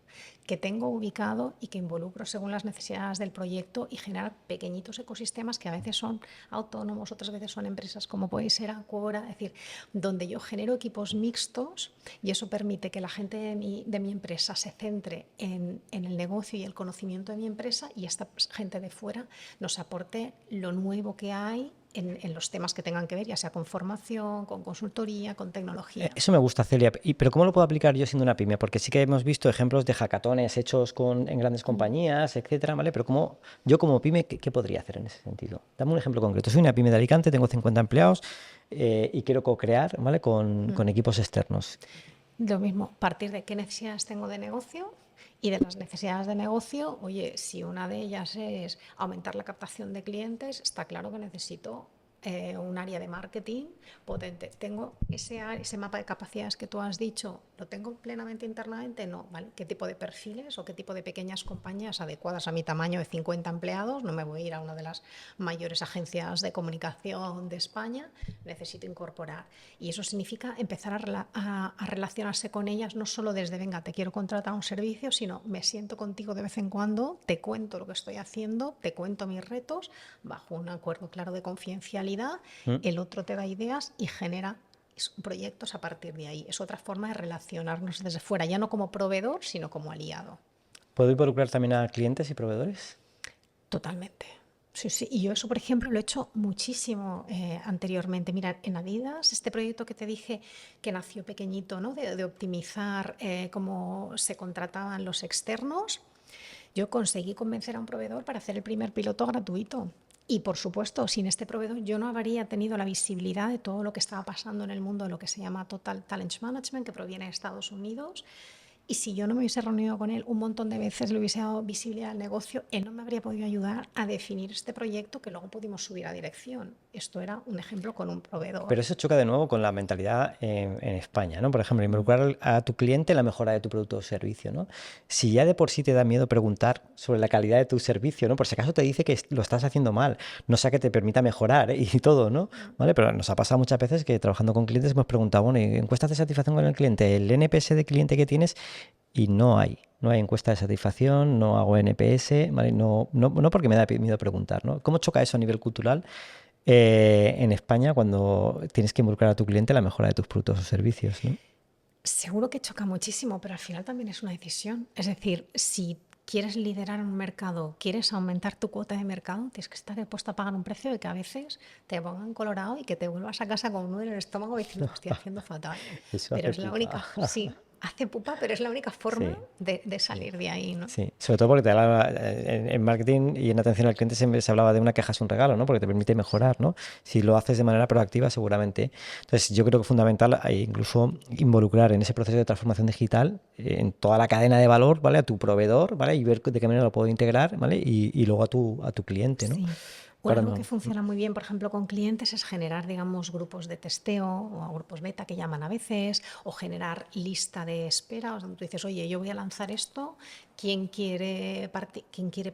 que tengo ubicado y que involucro según las necesidades del proyecto, y generar pequeñitos ecosistemas que a veces son autónomos, otras veces son empresas como puede ser Acquora, es decir, donde yo genero equipos mixtos, y eso permite que la gente de mi empresa se centre en el negocio y el conocimiento de mi empresa, y esta gente de fuera nos aporte lo nuevo que hay en los temas que tengan que ver, ya sea con formación, con consultoría, con tecnología. Eso me gusta, Celia. Pero ¿cómo lo puedo aplicar yo siendo una pyme? Porque sí que hemos visto ejemplos de hackatones hechos en grandes compañías, etcétera, ¿vale? Pero yo como pyme, ¿qué podría hacer en ese sentido? Dame un ejemplo concreto. Soy una pyme de Alicante, tengo 50 empleados y quiero co-crear, ¿vale? Con equipos externos. Lo mismo, partir de qué necesidades tengo de negocio, y de las necesidades de negocio, oye, si una de ellas es aumentar la captación de clientes, está claro que necesito un área de marketing potente. Tengo ese mapa de capacidades que tú has dicho, ¿lo tengo plenamente internamente? No, ¿vale? ¿Qué tipo de perfiles o qué tipo de pequeñas compañías adecuadas a mi tamaño de 50 empleados? No me voy a ir a una de las mayores agencias de comunicación de España, necesito incorporar. Y eso significa empezar a relacionarse con ellas, no solo desde, venga, te quiero contratar un servicio, sino me siento contigo de vez en cuando, te cuento lo que estoy haciendo, te cuento mis retos, bajo un acuerdo claro de confidencialidad. El otro te da ideas y genera proyectos a partir de ahí. Es otra forma de relacionarnos desde fuera, ya no como proveedor, sino como aliado. ¿Puedo involucrar también a clientes y proveedores? Totalmente. Sí, sí, y yo eso, por ejemplo, lo he hecho muchísimo anteriormente. Mira, en Adidas, este proyecto que te dije que nació pequeñito, ¿no? De optimizar cómo se contrataban los externos, yo conseguí convencer a un proveedor para hacer el primer piloto gratuito. Y por supuesto, sin este proveedor yo no habría tenido la visibilidad de todo lo que estaba pasando en el mundo de lo que se llama Total Talent Management, que proviene de Estados Unidos. Y si yo no me hubiese reunido con él un montón de veces, le hubiese dado visibilidad al negocio, él no me habría podido ayudar a definir este proyecto que luego pudimos subir a dirección. Esto era un ejemplo con un proveedor. Pero eso choca de nuevo con la mentalidad en España, ¿no? Por ejemplo, involucrar a tu cliente en la mejora de tu producto o servicio, ¿no? Si ya de por sí te da miedo preguntar sobre la calidad de tu servicio, ¿no? Por si acaso te dice que lo estás haciendo mal, no sea que te permita mejorar, ¿eh? Y todo, ¿no? ¿Vale? Pero nos ha pasado muchas veces que trabajando con clientes hemos preguntado, bueno, ¿y encuestas de satisfacción con el cliente? ¿El NPS de cliente que tienes? Y no hay. No hay encuesta de satisfacción, no hago NPS, ¿vale? No porque me da miedo preguntar, ¿no? ¿Cómo choca eso a nivel cultural en España cuando tienes que involucrar a tu cliente en la mejora de tus productos o servicios, ¿no? Seguro que choca muchísimo, pero al final también es una decisión. Es decir, si quieres liderar un mercado, quieres aumentar tu cuota de mercado, tienes que estar dispuesto a pagar un precio de que a veces te pongan colorado y que te vuelvas a casa con un nudo en el estómago diciendo lo estoy haciendo fatal. Eso Pero hace es la pupa. única, sí, hace pupa, pero es la única forma Sí, de sí. salir de ahí, ¿no? Sí, sobre todo porque en marketing y en atención al cliente siempre se hablaba de una queja es un regalo, ¿no? Porque te permite mejorar, ¿no? Si lo haces de manera proactiva, seguramente. Entonces, yo creo que es fundamental incluso involucrar en ese proceso de transformación digital en toda la cadena de valor, ¿vale? A tu proveedor, ¿vale? Y ver de qué manera lo puedo integrar, ¿vale? Y luego a tu cliente, ¿no? Sí. O Para algo que no. funciona muy bien, por ejemplo, con clientes es generar, digamos, grupos de testeo o grupos beta que llaman a veces, o generar lista de espera, o sea, tú dices, oye, yo voy a lanzar esto, quién quiere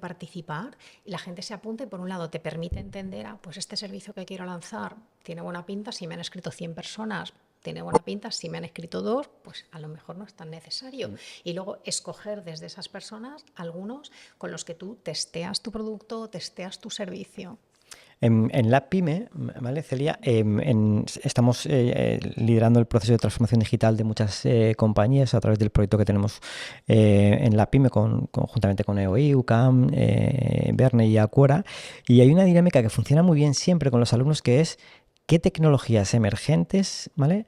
participar? Y la gente se apunta y por un lado te permite entender, pues este servicio que quiero lanzar tiene buena pinta, si me han escrito 100 personas, tiene buena pinta, si me han escrito 2, pues a lo mejor no es tan necesario. Y luego escoger desde esas personas algunos con los que tú testeas tu producto, testeas tu servicio. En la PyME, ¿vale, Celia? Estamos liderando el proceso de transformación digital de muchas compañías a través del proyecto que tenemos en la PyME conjuntamente con EOI, UCAM, Verne y Acuora. Y hay una dinámica que funciona muy bien siempre con los alumnos que es qué tecnologías emergentes, ¿vale?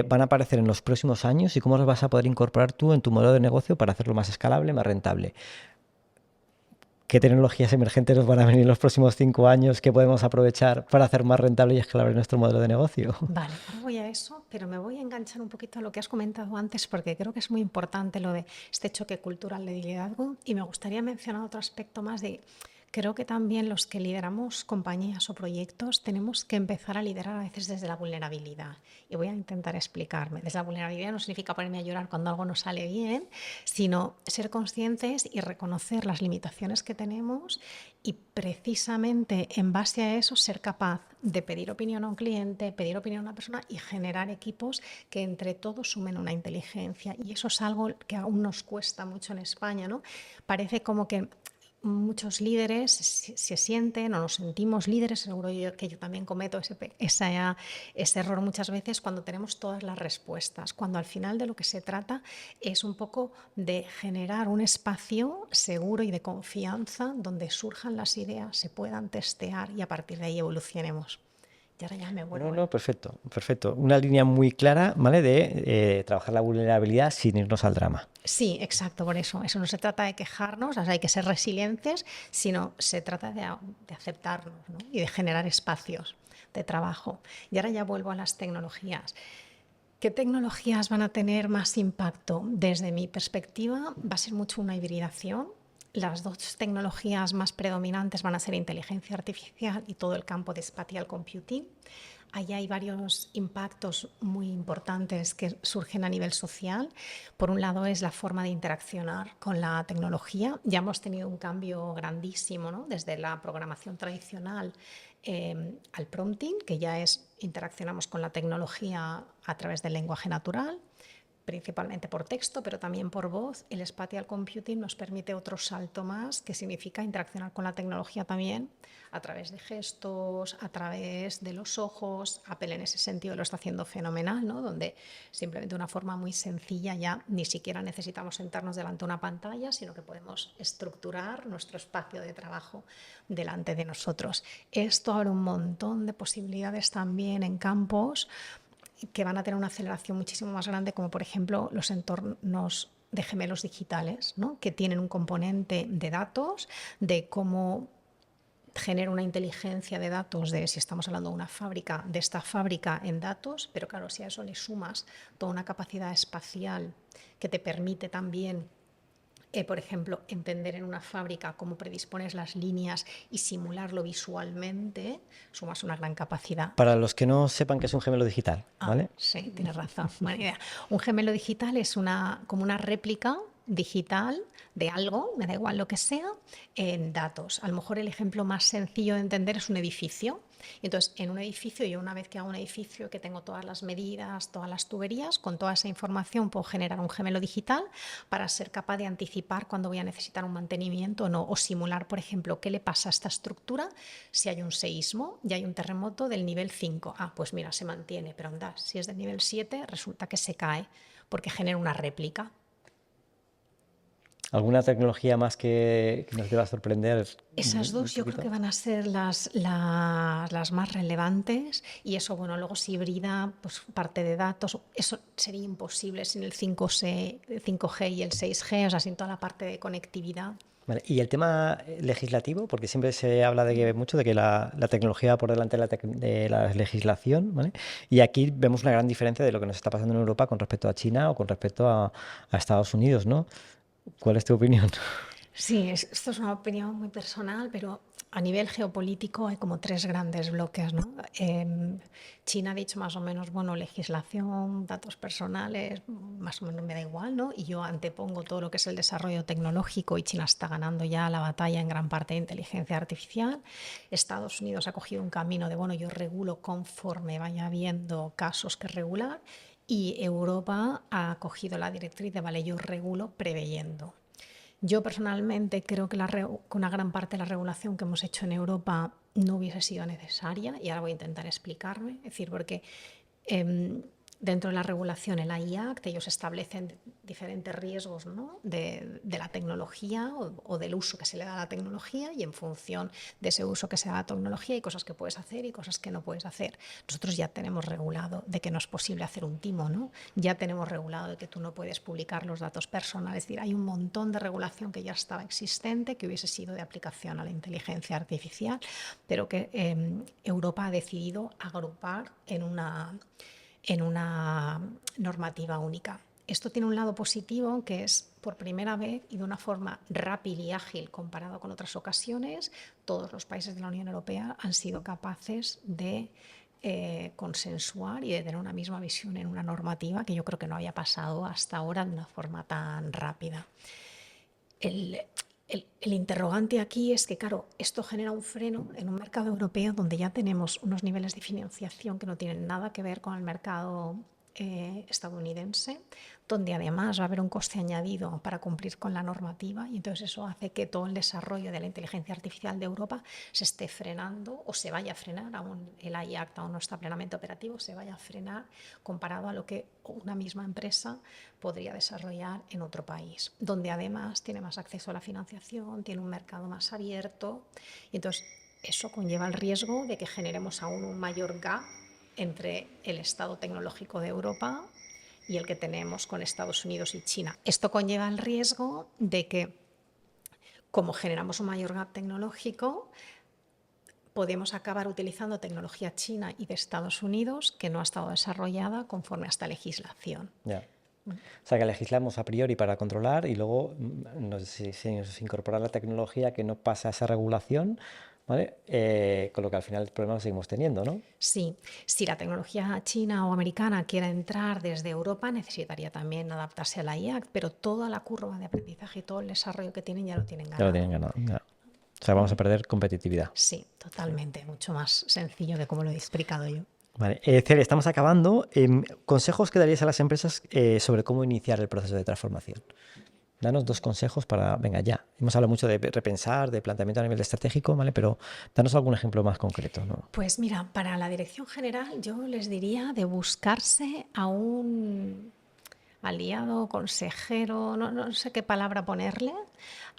Van a aparecer en los próximos años y cómo los vas a poder incorporar tú en tu modelo de negocio para hacerlo más escalable, más rentable. ¿Qué tecnologías emergentes nos van a venir en los próximos 5 años que podemos aprovechar para hacer más rentable y escalable nuestro modelo de negocio? Vale, ahora voy a eso, pero me voy a enganchar un poquito a lo que has comentado antes porque creo que es muy importante lo de este choque cultural de liderazgo y me gustaría mencionar otro aspecto más de, creo que también los que lideramos compañías o proyectos tenemos que empezar a liderar a veces desde la vulnerabilidad y voy a intentar explicarme. Desde la vulnerabilidad no significa ponerme a llorar cuando algo no sale bien, sino ser conscientes y reconocer las limitaciones que tenemos y precisamente en base a eso ser capaz de pedir opinión a un cliente, pedir opinión a una persona y generar equipos que entre todos sumen una inteligencia. Y eso es algo que aún nos cuesta mucho en España, ¿no? Parece como que muchos líderes se sienten o nos sentimos líderes, seguro que yo también cometo ese error muchas veces cuando tenemos todas las respuestas, cuando al final de lo que se trata es un poco de generar un espacio seguro y de confianza donde surjan las ideas, se puedan testear y a partir de ahí evolucionemos. Y ahora ya me vuelvo. No, perfecto, perfecto. Una línea muy clara, ¿vale? De trabajar la vulnerabilidad sin irnos al drama. Sí, exacto, por eso. Eso no se trata de quejarnos, o sea, hay que ser resilientes, sino se trata de aceptarnos, ¿no? Y de generar espacios de trabajo. Y ahora ya vuelvo a las tecnologías. ¿Qué tecnologías van a tener más impacto? Desde mi perspectiva, va a ser mucho una hibridación. Las dos tecnologías más predominantes van a ser inteligencia artificial y todo el campo de spatial computing. Ahí hay varios impactos muy importantes que surgen a nivel social. Por un lado es la forma de interaccionar con la tecnología. Ya hemos tenido un cambio grandísimo, ¿no? Desde la programación tradicional al prompting, que ya es interaccionamos con la tecnología a través del lenguaje natural. principalmente por texto, pero también por voz. El spatial computing nos permite otro salto más, que significa interaccionar con la tecnología también a través de gestos, a través de los ojos. Apple en ese sentido lo está haciendo fenomenal, ¿no? Donde simplemente de una forma muy sencilla ya ni siquiera necesitamos sentarnos delante de una pantalla, sino que podemos estructurar nuestro espacio de trabajo delante de nosotros. Esto abre un montón de posibilidades también en campos que van a tener una aceleración muchísimo más grande, como por ejemplo los entornos de gemelos digitales, ¿no? Que tienen un componente de datos, de cómo genera una inteligencia de datos, de si estamos hablando de una fábrica, de esta fábrica en datos, pero claro, si a eso le sumas toda una capacidad espacial que te permite también por ejemplo, entender en una fábrica cómo predispones las líneas y simularlo visualmente, sumas una gran capacidad. Para los que no sepan qué es un gemelo digital, ¿vale? Sí, tienes razón, buena idea. Un gemelo digital es como una réplica digital de algo, me da igual lo que sea, en datos. A lo mejor el ejemplo más sencillo de entender es un edificio. Entonces, en un edificio, yo una vez que hago un edificio, que tengo todas las medidas, todas las tuberías, con toda esa información puedo generar un gemelo digital para ser capaz de anticipar cuándo voy a necesitar un mantenimiento o no, o simular, por ejemplo, qué le pasa a esta estructura si hay un seísmo y hay un terremoto del nivel 5. Pues mira, se mantiene, pero anda, si es del nivel 7, resulta que se cae porque genera una réplica. ¿Alguna tecnología más que nos deba sorprender? Esas dos yo creo que van a ser las más relevantes, y eso, bueno, luego si hibrida pues, parte de datos, eso sería imposible sin el 5G y el 6G, o sea, sin toda la parte de conectividad. Vale. Y el tema legislativo, porque siempre se habla mucho de que la tecnología va por delante de la legislación, ¿vale? Y aquí vemos una gran diferencia de lo que nos está pasando en Europa con respecto a China o con respecto a Estados Unidos, ¿no? ¿Cuál es tu opinión? Sí, esto es una opinión muy personal, pero a nivel geopolítico hay como tres grandes bloques, ¿no? China ha dicho más o menos, bueno, legislación, datos personales, más o menos me da igual, ¿no? Y yo antepongo todo lo que es el desarrollo tecnológico, y China está ganando ya la batalla en gran parte de inteligencia artificial. Estados Unidos ha cogido un camino de, bueno, yo regulo conforme vaya habiendo casos que regular, y Europa ha cogido la directriz de, vale, yo regulo preveyendo. Yo personalmente creo que una gran parte de la regulación que hemos hecho en Europa no hubiese sido necesaria, y ahora voy a intentar explicarme. Es decir, porque dentro de la regulación, el AI Act, ellos establecen diferentes riesgos, ¿no? de la tecnología o del uso que se le da a la tecnología, y en función de ese uso que se da a la tecnología hay cosas que puedes hacer y cosas que no puedes hacer. Nosotros ya tenemos regulado de que no es posible hacer un timo, ¿no? Ya tenemos regulado de que tú no puedes publicar los datos personales. Es decir, hay un montón de regulación que ya estaba existente, que hubiese sido de aplicación a la inteligencia artificial, pero que Europa ha decidido agrupar en una normativa única. Esto tiene un lado positivo, que es, por primera vez y de una forma rápida y ágil comparado con otras ocasiones, todos los países de la Unión Europea han sido capaces de consensuar y de tener una misma visión en una normativa, que yo creo que no había pasado hasta ahora de una forma tan rápida. El interrogante aquí es que, claro, esto genera un freno en un mercado europeo donde ya tenemos unos niveles de financiación que no tienen nada que ver con el mercado estadounidense, donde además va a haber un coste añadido para cumplir con la normativa, y entonces eso hace que todo el desarrollo de la inteligencia artificial de Europa se esté frenando, o se vaya a frenar, aún el AI Act aún no está plenamente operativo, se vaya a frenar comparado a lo que una misma empresa podría desarrollar en otro país, donde además tiene más acceso a la financiación, tiene un mercado más abierto, y entonces eso conlleva el riesgo de que generemos aún un mayor gap entre el estado tecnológico de Europa y el que tenemos con Estados Unidos y China. Esto conlleva el riesgo de que, como generamos un mayor gap tecnológico, podemos acabar utilizando tecnología china y de Estados Unidos que no ha estado desarrollada conforme a esta legislación. Ya. O sea, que legislamos a priori para controlar, y luego se nos incorpora la tecnología que no pasa esa regulación, ¿vale? Con lo que al final el problema lo seguimos teniendo, ¿no? Sí, si la tecnología china o americana quiere entrar desde Europa, necesitaría también adaptarse a la IA, pero toda la curva de aprendizaje y todo el desarrollo que tienen ya lo tienen ganado. Ya lo tienen ganado. Ya. O sea, vamos a perder competitividad. Sí, totalmente, mucho más sencillo que como lo he explicado yo. Vale. Celia, estamos acabando. ¿Consejos que darías a las empresas sobre cómo iniciar el proceso de transformación? Danos 2 consejos para... Venga, ya. Hemos hablado mucho de repensar, de planteamiento a nivel estratégico, ¿vale? Pero danos algún ejemplo más concreto, ¿no? Pues mira, para la dirección general yo les diría de buscarse a un aliado, consejero, no sé qué palabra ponerle,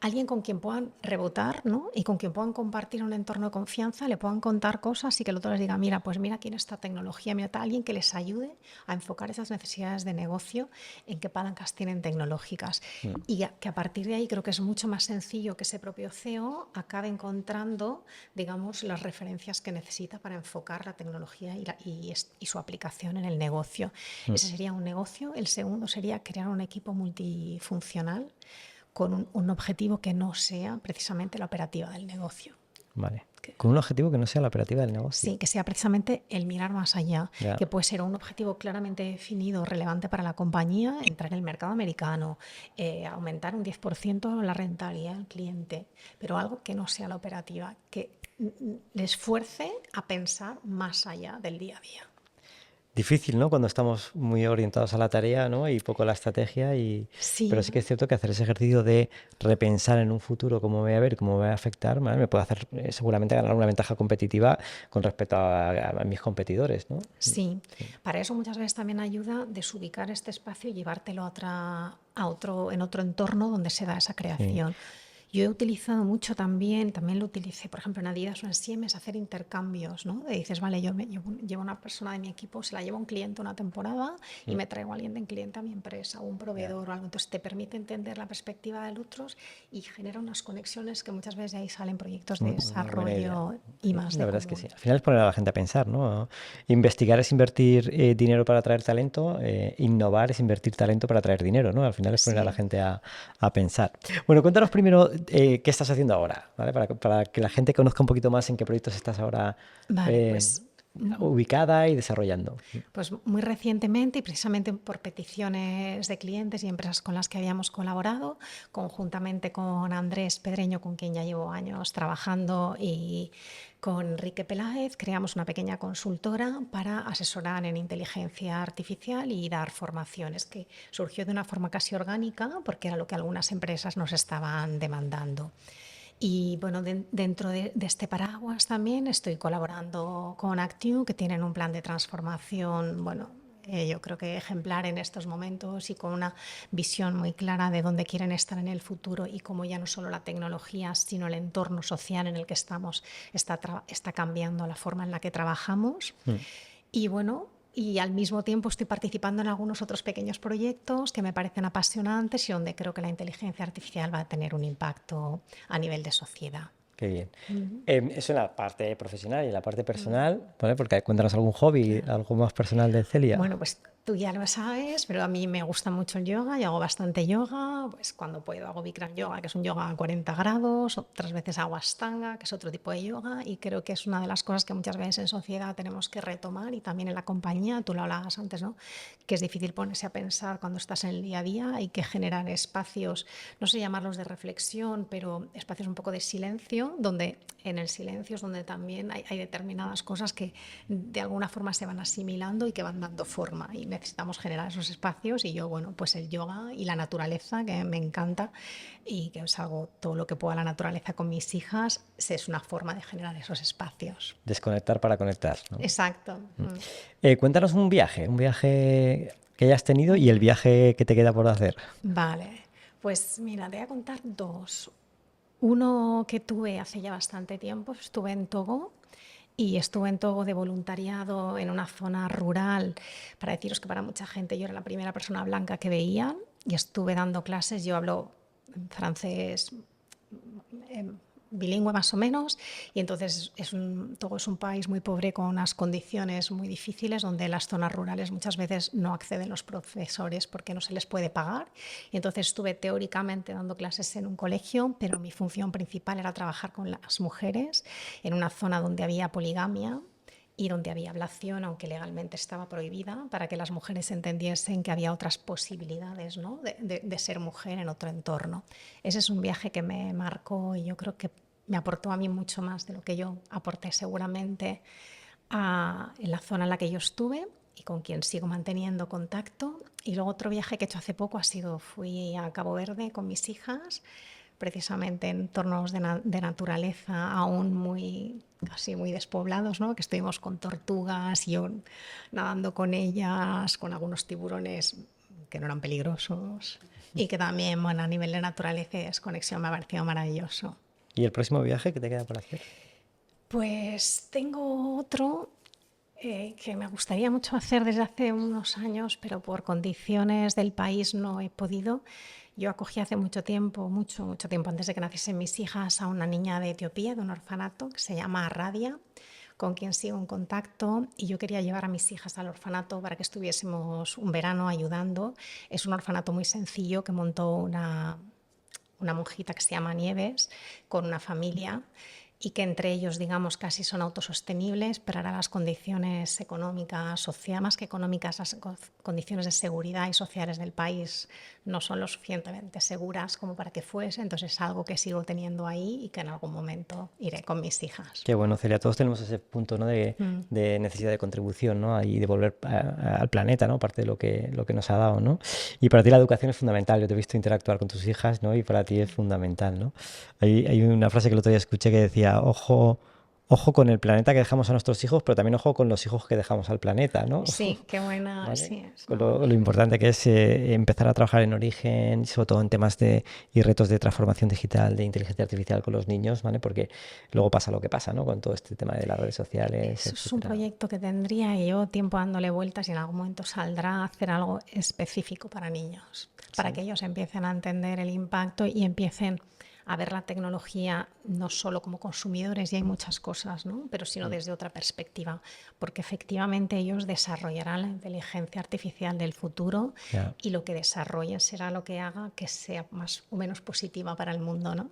alguien con quien puedan rebotar, ¿no? Y con quien puedan compartir un entorno de confianza, le puedan contar cosas y que el otro les diga, mira, pues mira aquí en esta tecnología, mira, tal, alguien que les ayude a enfocar esas necesidades de negocio en qué palancas tienen tecnológicas. Y que a partir de ahí creo que es mucho más sencillo que ese propio CEO acabe encontrando, digamos, las referencias que necesita para enfocar la tecnología y su aplicación en el negocio. Ese sería un negocio. El segundo sería crear un equipo multifuncional con un objetivo que no sea precisamente la operativa del negocio. Vale. Con un objetivo que no sea la operativa del negocio. Sí, que sea precisamente el mirar más allá, Ya. que puede ser un objetivo claramente definido, relevante para la compañía, entrar en el mercado americano, aumentar un 10% la rentabilidad del cliente, pero algo que no sea la operativa, que les fuerce a pensar más allá del día a día. Difícil, ¿no? Cuando estamos muy orientados a la tarea, ¿no? Y poco a la estrategia. Pero Sí, sí que es cierto que hacer ese ejercicio de repensar en un futuro cómo me voy a ver, cómo me voy a afectar, ¿vale? Me puede hacer seguramente ganar una ventaja competitiva con respecto a mis competidores, ¿no? sí, para eso muchas veces también ayuda desubicar este espacio y llevártelo en otro entorno donde se da esa Sí. creación. Yo he utilizado mucho también lo utilicé, por ejemplo, en Adidas o en Siemens, hacer intercambios, ¿no? De dices, vale, llevo una persona de mi equipo, se la llevo a un cliente una temporada y me traigo a alguien del cliente a mi empresa, o un Ya. proveedor o algo. Entonces te permite entender la perspectiva del otro y genera unas conexiones que muchas veces de ahí salen proyectos de Muy buena idea. desarrollo y más La de verdad es que sí. común. Al final es poner a la gente a pensar, ¿no? Investigar es invertir dinero para atraer talento, innovar es invertir talento para atraer dinero, ¿no? Al final es poner a la Sí. gente a pensar. Bueno, cuéntanos primero qué estás haciendo ahora, ¿vale? Para que la gente conozca un poquito más en qué proyectos estás ahora Vale, eh, pues ubicada y desarrollando. Pues muy recientemente y precisamente por peticiones de clientes y empresas con las que habíamos colaborado, conjuntamente con Andrés Pedreño, con quien ya llevo años trabajando, y con Enrique Peláez, creamos una pequeña consultora para asesorar en inteligencia artificial y dar formaciones, que surgió de una forma casi orgánica porque era lo que algunas empresas nos estaban demandando. Y bueno, dentro de este paraguas también estoy colaborando con Actiu, que tienen un plan de transformación, bueno, yo creo que ejemplar en estos momentos y con una visión muy clara de dónde quieren estar en el futuro y cómo ya no solo la tecnología, sino el entorno social en el que estamos está cambiando la forma en la que trabajamos. Y bueno, y al mismo tiempo estoy participando en algunos otros pequeños proyectos que me parecen apasionantes y donde creo que la inteligencia artificial va a tener un impacto a nivel de sociedad. Qué bien. Eso en la parte profesional y en la parte personal, ¿vale? Porque cuéntanos algún hobby, algo más personal de Celia. Bueno, pues tú ya lo sabes, pero a mí me gusta mucho el yoga y hago bastante yoga. Pues cuando puedo hago Bikram yoga, que es un yoga a 40 grados, otras veces hago Ashtanga, que es otro tipo de yoga, y creo que es una de las cosas que muchas veces en sociedad tenemos que retomar y también en la compañía, tú lo hablabas antes, ¿no? Que es difícil ponerse a pensar cuando estás en el día a día, hay que generar espacios, no sé llamarlos de reflexión, pero espacios un poco de silencio, donde en el silencio es donde también hay determinadas cosas que de alguna forma se van asimilando y que van dando forma y necesitamos generar esos espacios y yo, bueno, pues el yoga y la naturaleza que me encanta y que salgo todo lo que pueda a la naturaleza con mis hijas, es una forma de generar esos espacios. Desconectar para conectar, ¿no? Exacto. Cuéntanos un viaje que hayas tenido y el viaje que te queda por hacer. Vale, pues mira, te voy a contar dos. Uno que tuve hace ya bastante tiempo, estuve en Togo y estuve en Togo de voluntariado en una zona rural. Para deciros que para mucha gente yo era la primera persona blanca que veían y estuve dando clases. Yo hablo francés bilingüe más o menos y entonces Togo es un país muy pobre con unas condiciones muy difíciles donde en las zonas rurales muchas veces no acceden los profesores porque no se les puede pagar y entonces estuve teóricamente dando clases en un colegio, pero mi función principal era trabajar con las mujeres en una zona donde había poligamia y donde había ablación, aunque legalmente estaba prohibida, para que las mujeres entendiesen que había otras posibilidades, ¿no? de ser mujer en otro entorno. Ese es un viaje que me marcó y yo creo que me aportó a mí mucho más de lo que yo aporté seguramente en la zona en la que yo estuve y con quien sigo manteniendo contacto. Y luego otro viaje que he hecho hace poco fui a Cabo Verde con mis hijas, precisamente en entornos de naturaleza aún casi muy despoblados, ¿no? Que estuvimos con tortugas y yo nadando con ellas, con algunos tiburones que no eran peligrosos y que también, bueno, a nivel de naturaleza y desconexión me ha parecido maravilloso. ¿Y el próximo viaje que te queda por hacer? Pues tengo otro que me gustaría mucho hacer desde hace unos años, pero por condiciones del país no he podido. Yo acogí hace mucho tiempo, mucho tiempo antes de que naciesen mis hijas, a una niña de Etiopía, de un orfanato que se llama Radia, con quien sigo en contacto, y yo quería llevar a mis hijas al orfanato para que estuviésemos un verano ayudando. Es un orfanato muy sencillo que montó una monjita que se llama Nieves con una familia, y que entre ellos, digamos, casi son autosostenibles, pero ahora las condiciones económicas, más que económicas, las condiciones de seguridad y sociales del país no son lo suficientemente seguras como para que fuese. Entonces es algo que sigo teniendo ahí y que en algún momento iré con mis hijas. Qué bueno, Celia, todos tenemos ese punto, ¿no? de necesidad de contribución, ¿no? Y de volver al planeta, ¿no? Parte de lo que nos ha dado, ¿no? Y para ti la educación es fundamental. Yo te he visto interactuar con tus hijas, ¿no? Y para ti es fundamental, ¿no? Hay una frase que el otro día escuché que decía, ojo con el planeta que dejamos a nuestros hijos, pero también ojo con los hijos que dejamos al planeta, ¿no? Sí, qué buena, ¿Vale? sí es. Con lo importante que es empezar a trabajar en origen, sobre todo en temas y retos de transformación digital, de inteligencia artificial con los niños, ¿vale? Porque luego pasa lo que pasa, ¿no? Con todo este tema de las redes sociales, Eso es un etcétera. proyecto que tendría y llevo tiempo dándole vueltas, y en algún momento saldrá a hacer algo específico para niños, para Sí. que ellos empiecen a entender el impacto y empiecen a ver la tecnología no solo como consumidores, y hay muchas cosas, ¿no? Pero sino desde otra perspectiva, porque efectivamente ellos desarrollarán la inteligencia artificial del futuro, Ya. y lo que desarrollen será lo que haga que sea más o menos positiva para el mundo, ¿no?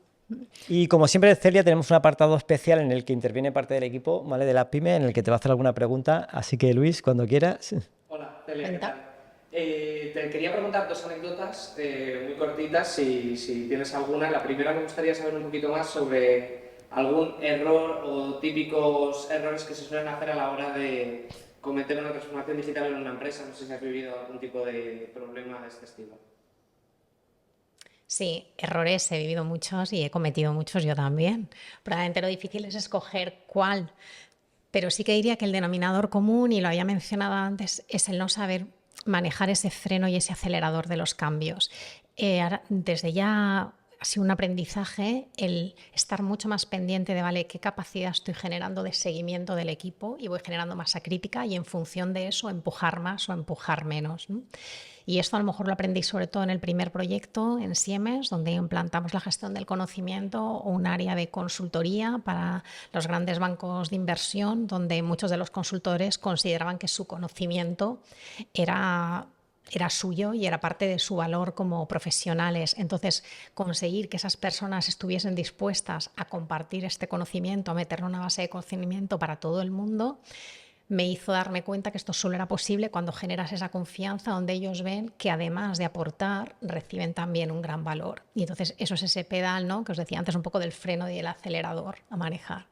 Y como siempre, Celia, tenemos un apartado especial en el que interviene parte del equipo, ¿vale? De la PyME, en el que te va a hacer alguna pregunta. Así que, Luis, cuando quieras. Hola, Celia, ¿qué Cuenta. tal? Te quería preguntar dos anécdotas muy cortitas, si tienes alguna. La primera, me gustaría saber un poquito más sobre algún error o típicos errores que se suelen hacer a la hora de cometer una transformación digital en una empresa. No sé si has vivido algún tipo de problema de este estilo. Sí, errores he vivido muchos y he cometido muchos yo también. Probablemente lo difícil es escoger cuál, pero sí que diría que el denominador común, y lo había mencionado antes, es el no saber manejar ese freno y ese acelerador de los cambios. Desde ya ha sido un aprendizaje el estar mucho más pendiente de, vale, qué capacidad estoy generando de seguimiento del equipo, y voy generando masa crítica, y en función de eso empujar más o empujar menos, ¿no? Y esto a lo mejor lo aprendí sobre todo en el primer proyecto en Siemens, donde implantamos la gestión del conocimiento, o un área de consultoría para los grandes bancos de inversión, donde muchos de los consultores consideraban que su conocimiento era suyo y era parte de su valor como profesionales. Entonces, conseguir que esas personas estuviesen dispuestas a compartir este conocimiento, a meterlo en una base de conocimiento para todo el mundo, me hizo darme cuenta que esto solo era posible cuando generas esa confianza, donde ellos ven que además de aportar, reciben también un gran valor. Y entonces eso es ese pedal, ¿no?, que os decía antes, un poco del freno y del acelerador a manejar.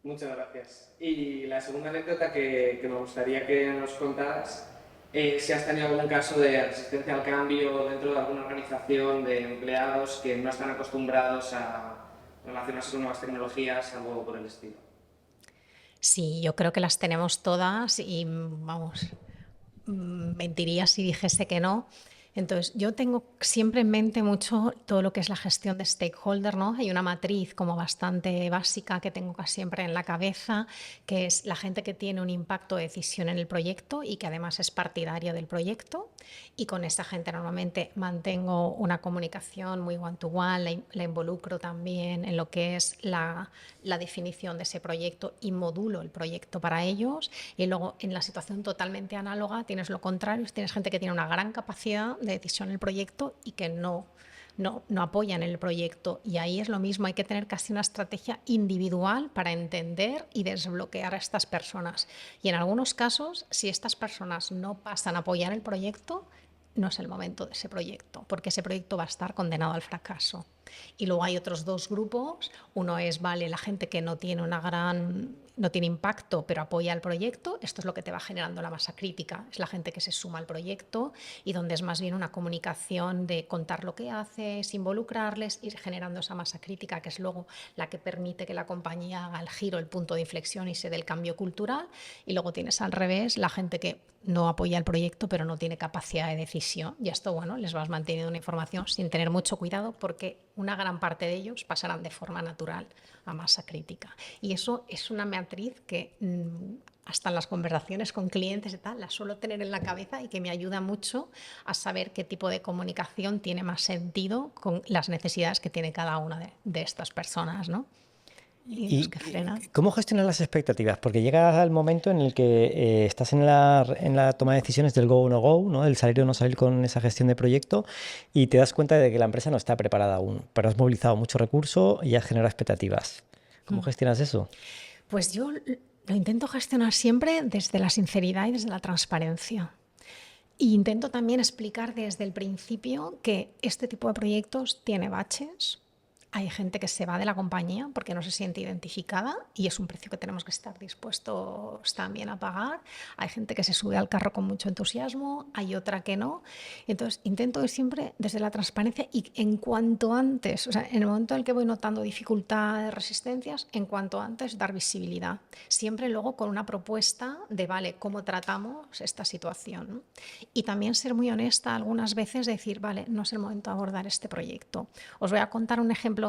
Muchas gracias. Y la segunda anécdota que me gustaría que nos contaras, si has tenido algún caso de resistencia al cambio dentro de alguna organización de empleados que no están acostumbrados a relacionarse con nuevas tecnologías, algo por el estilo. Sí, yo creo que las tenemos todas y, vamos, mentiría si dijese que no. Entonces, yo tengo siempre en mente mucho todo lo que es la gestión de stakeholder, ¿no? Hay una matriz como bastante básica que tengo casi siempre en la cabeza, que es la gente que tiene un impacto de decisión en el proyecto y que además es partidaria del proyecto. Y con esa gente normalmente mantengo una comunicación muy one-to-one, la involucro también en lo que es la definición de ese proyecto y modulo el proyecto para ellos. Y luego, en la situación totalmente análoga, tienes lo contrario, tienes gente que tiene una gran capacidad de decisión en el proyecto y que no apoyan el proyecto. Y ahí es lo mismo, hay que tener casi una estrategia individual para entender y desbloquear a estas personas. Y en algunos casos, si estas personas no pasan a apoyar el proyecto, no es el momento de ese proyecto, porque ese proyecto va a estar condenado al fracaso. Y luego hay otros dos grupos. Uno es, vale, la gente que no tiene no tiene impacto, pero apoya el proyecto. Esto es lo que te va generando la masa crítica. Es la gente que se suma al proyecto y donde es más bien una comunicación de contar lo que haces, involucrarles, ir generando esa masa crítica, que es luego la que permite que la compañía haga el giro, el punto de inflexión y se dé el cambio cultural. Y luego tienes al revés, la gente que no apoya el proyecto, pero no tiene capacidad de decisión. Y esto, bueno, les vas manteniendo una información sin tener mucho cuidado porque una gran parte de ellos pasarán de forma natural a masa crítica. Y eso es una matriz que hasta en las conversaciones con clientes y tal, la suelo tener en la cabeza y que me ayuda mucho a saber qué tipo de comunicación tiene más sentido con las necesidades que tiene cada una de estas personas, ¿no? ¿Y cómo gestionas las expectativas? Porque llega el momento en el que estás en la toma de decisiones del go o no go, ¿no? Del salir o no salir con esa gestión de proyecto, y te das cuenta de que la empresa no está preparada aún, pero has movilizado mucho recurso y has generado expectativas. ¿Cómo gestionas eso? Pues yo lo intento gestionar siempre desde la sinceridad y desde la transparencia. E intento también explicar desde el principio que este tipo de proyectos tiene baches. Hay gente que se va de la compañía porque no se siente identificada y es un precio que tenemos que estar dispuestos también a pagar. Hay gente que se sube al carro con mucho entusiasmo, hay otra que no. Entonces intento ir siempre desde la transparencia y en cuanto antes, o sea, en el momento en el que voy notando dificultades, resistencias, en cuanto antes dar visibilidad. Siempre luego con una propuesta de, vale, ¿cómo tratamos esta situación? ¿No? Y también ser muy honesta algunas veces, decir, vale, no es el momento de abordar este proyecto. Os voy a contar un ejemplo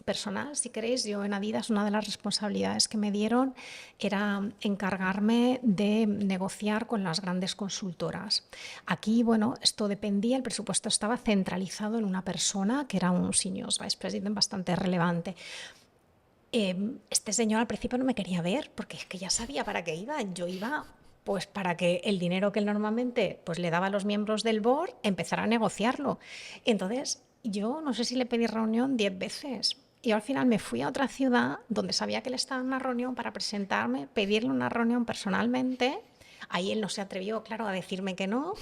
personal, si queréis. Yo en Adidas una de las responsabilidades que me dieron era encargarme de negociar con las grandes consultoras. Aquí, bueno, esto dependía, el presupuesto estaba centralizado en una persona que era un senior vice president bastante relevante. Este señor al principio no me quería ver porque es que ya sabía para qué iba. Yo iba pues para que el dinero que él normalmente pues, le daba a los miembros del board empezara a negociarlo. Entonces, yo no sé si le pedí reunión 10 veces. Y al final me fui a otra ciudad donde sabía que él estaba en una reunión para presentarme, pedirle una reunión personalmente. Ahí él no se atrevió, claro, a decirme que no.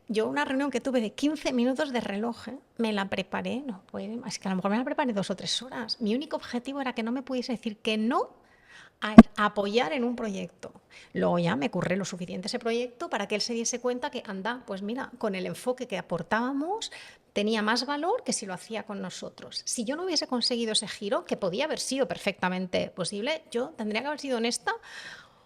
Yo una reunión que tuve de 15 minutos de reloj, me la preparé, no puede, es que a lo mejor me la preparé 2 o 3 horas. Mi único objetivo era que no me pudiese decir que no a apoyar en un proyecto. Luego ya me curré lo suficiente ese proyecto para que él se diese cuenta que, anda, pues mira, con el enfoque que aportábamos tenía más valor que si lo hacía con nosotros. Si yo no hubiese conseguido ese giro, que podía haber sido perfectamente posible, yo tendría que haber sido honesta,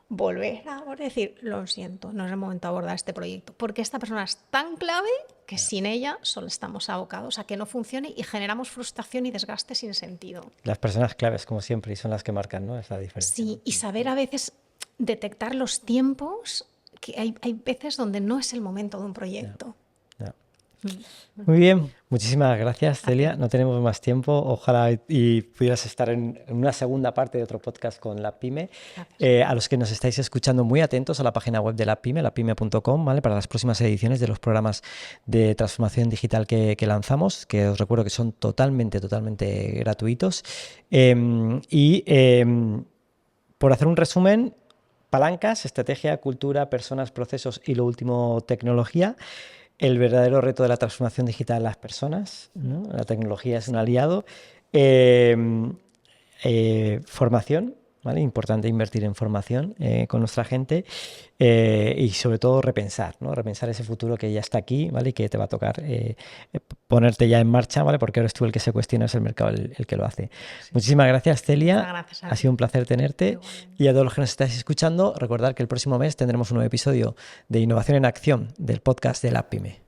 volver a decir, lo siento, no es el momento de abordar este proyecto, porque esta persona es tan clave que sin ella solo estamos abocados a que no funcione y generamos frustración y desgaste sin sentido. Las personas claves, como siempre, y son las que marcan, ¿no? Esa diferencia. Sí, y saber a veces detectar los tiempos, que hay veces donde no es el momento de un proyecto. Muy bien, muchísimas gracias, Celia. No tenemos más tiempo. Ojalá y pudieras estar en una segunda parte de otro podcast con La Pyme. A los que nos estáis escuchando, muy atentos a la página web de La Pyme, lapyme.com, ¿vale? Para las próximas ediciones de los programas de transformación digital que lanzamos, que os recuerdo que son totalmente gratuitos. Por hacer un resumen, palancas, estrategia, cultura, personas, procesos y lo último, tecnología. El verdadero reto de la transformación digital en las personas, ¿no? La tecnología es un aliado. Formación, ¿vale? Importante invertir en formación con nuestra gente y sobre todo repensar, ¿no? Repensar ese futuro que ya está aquí, ¿vale? Y que te va a tocar ponerte ya en marcha, ¿vale? Porque eres tú el que se cuestiona, es el mercado el que lo hace. Sí. Muchísimas gracias, Celia. Gracias ha sido un placer tenerte. Y a todos los que nos estáis escuchando, recordad que el próximo mes tendremos un nuevo episodio de Innovación en Acción del podcast de La Pyme.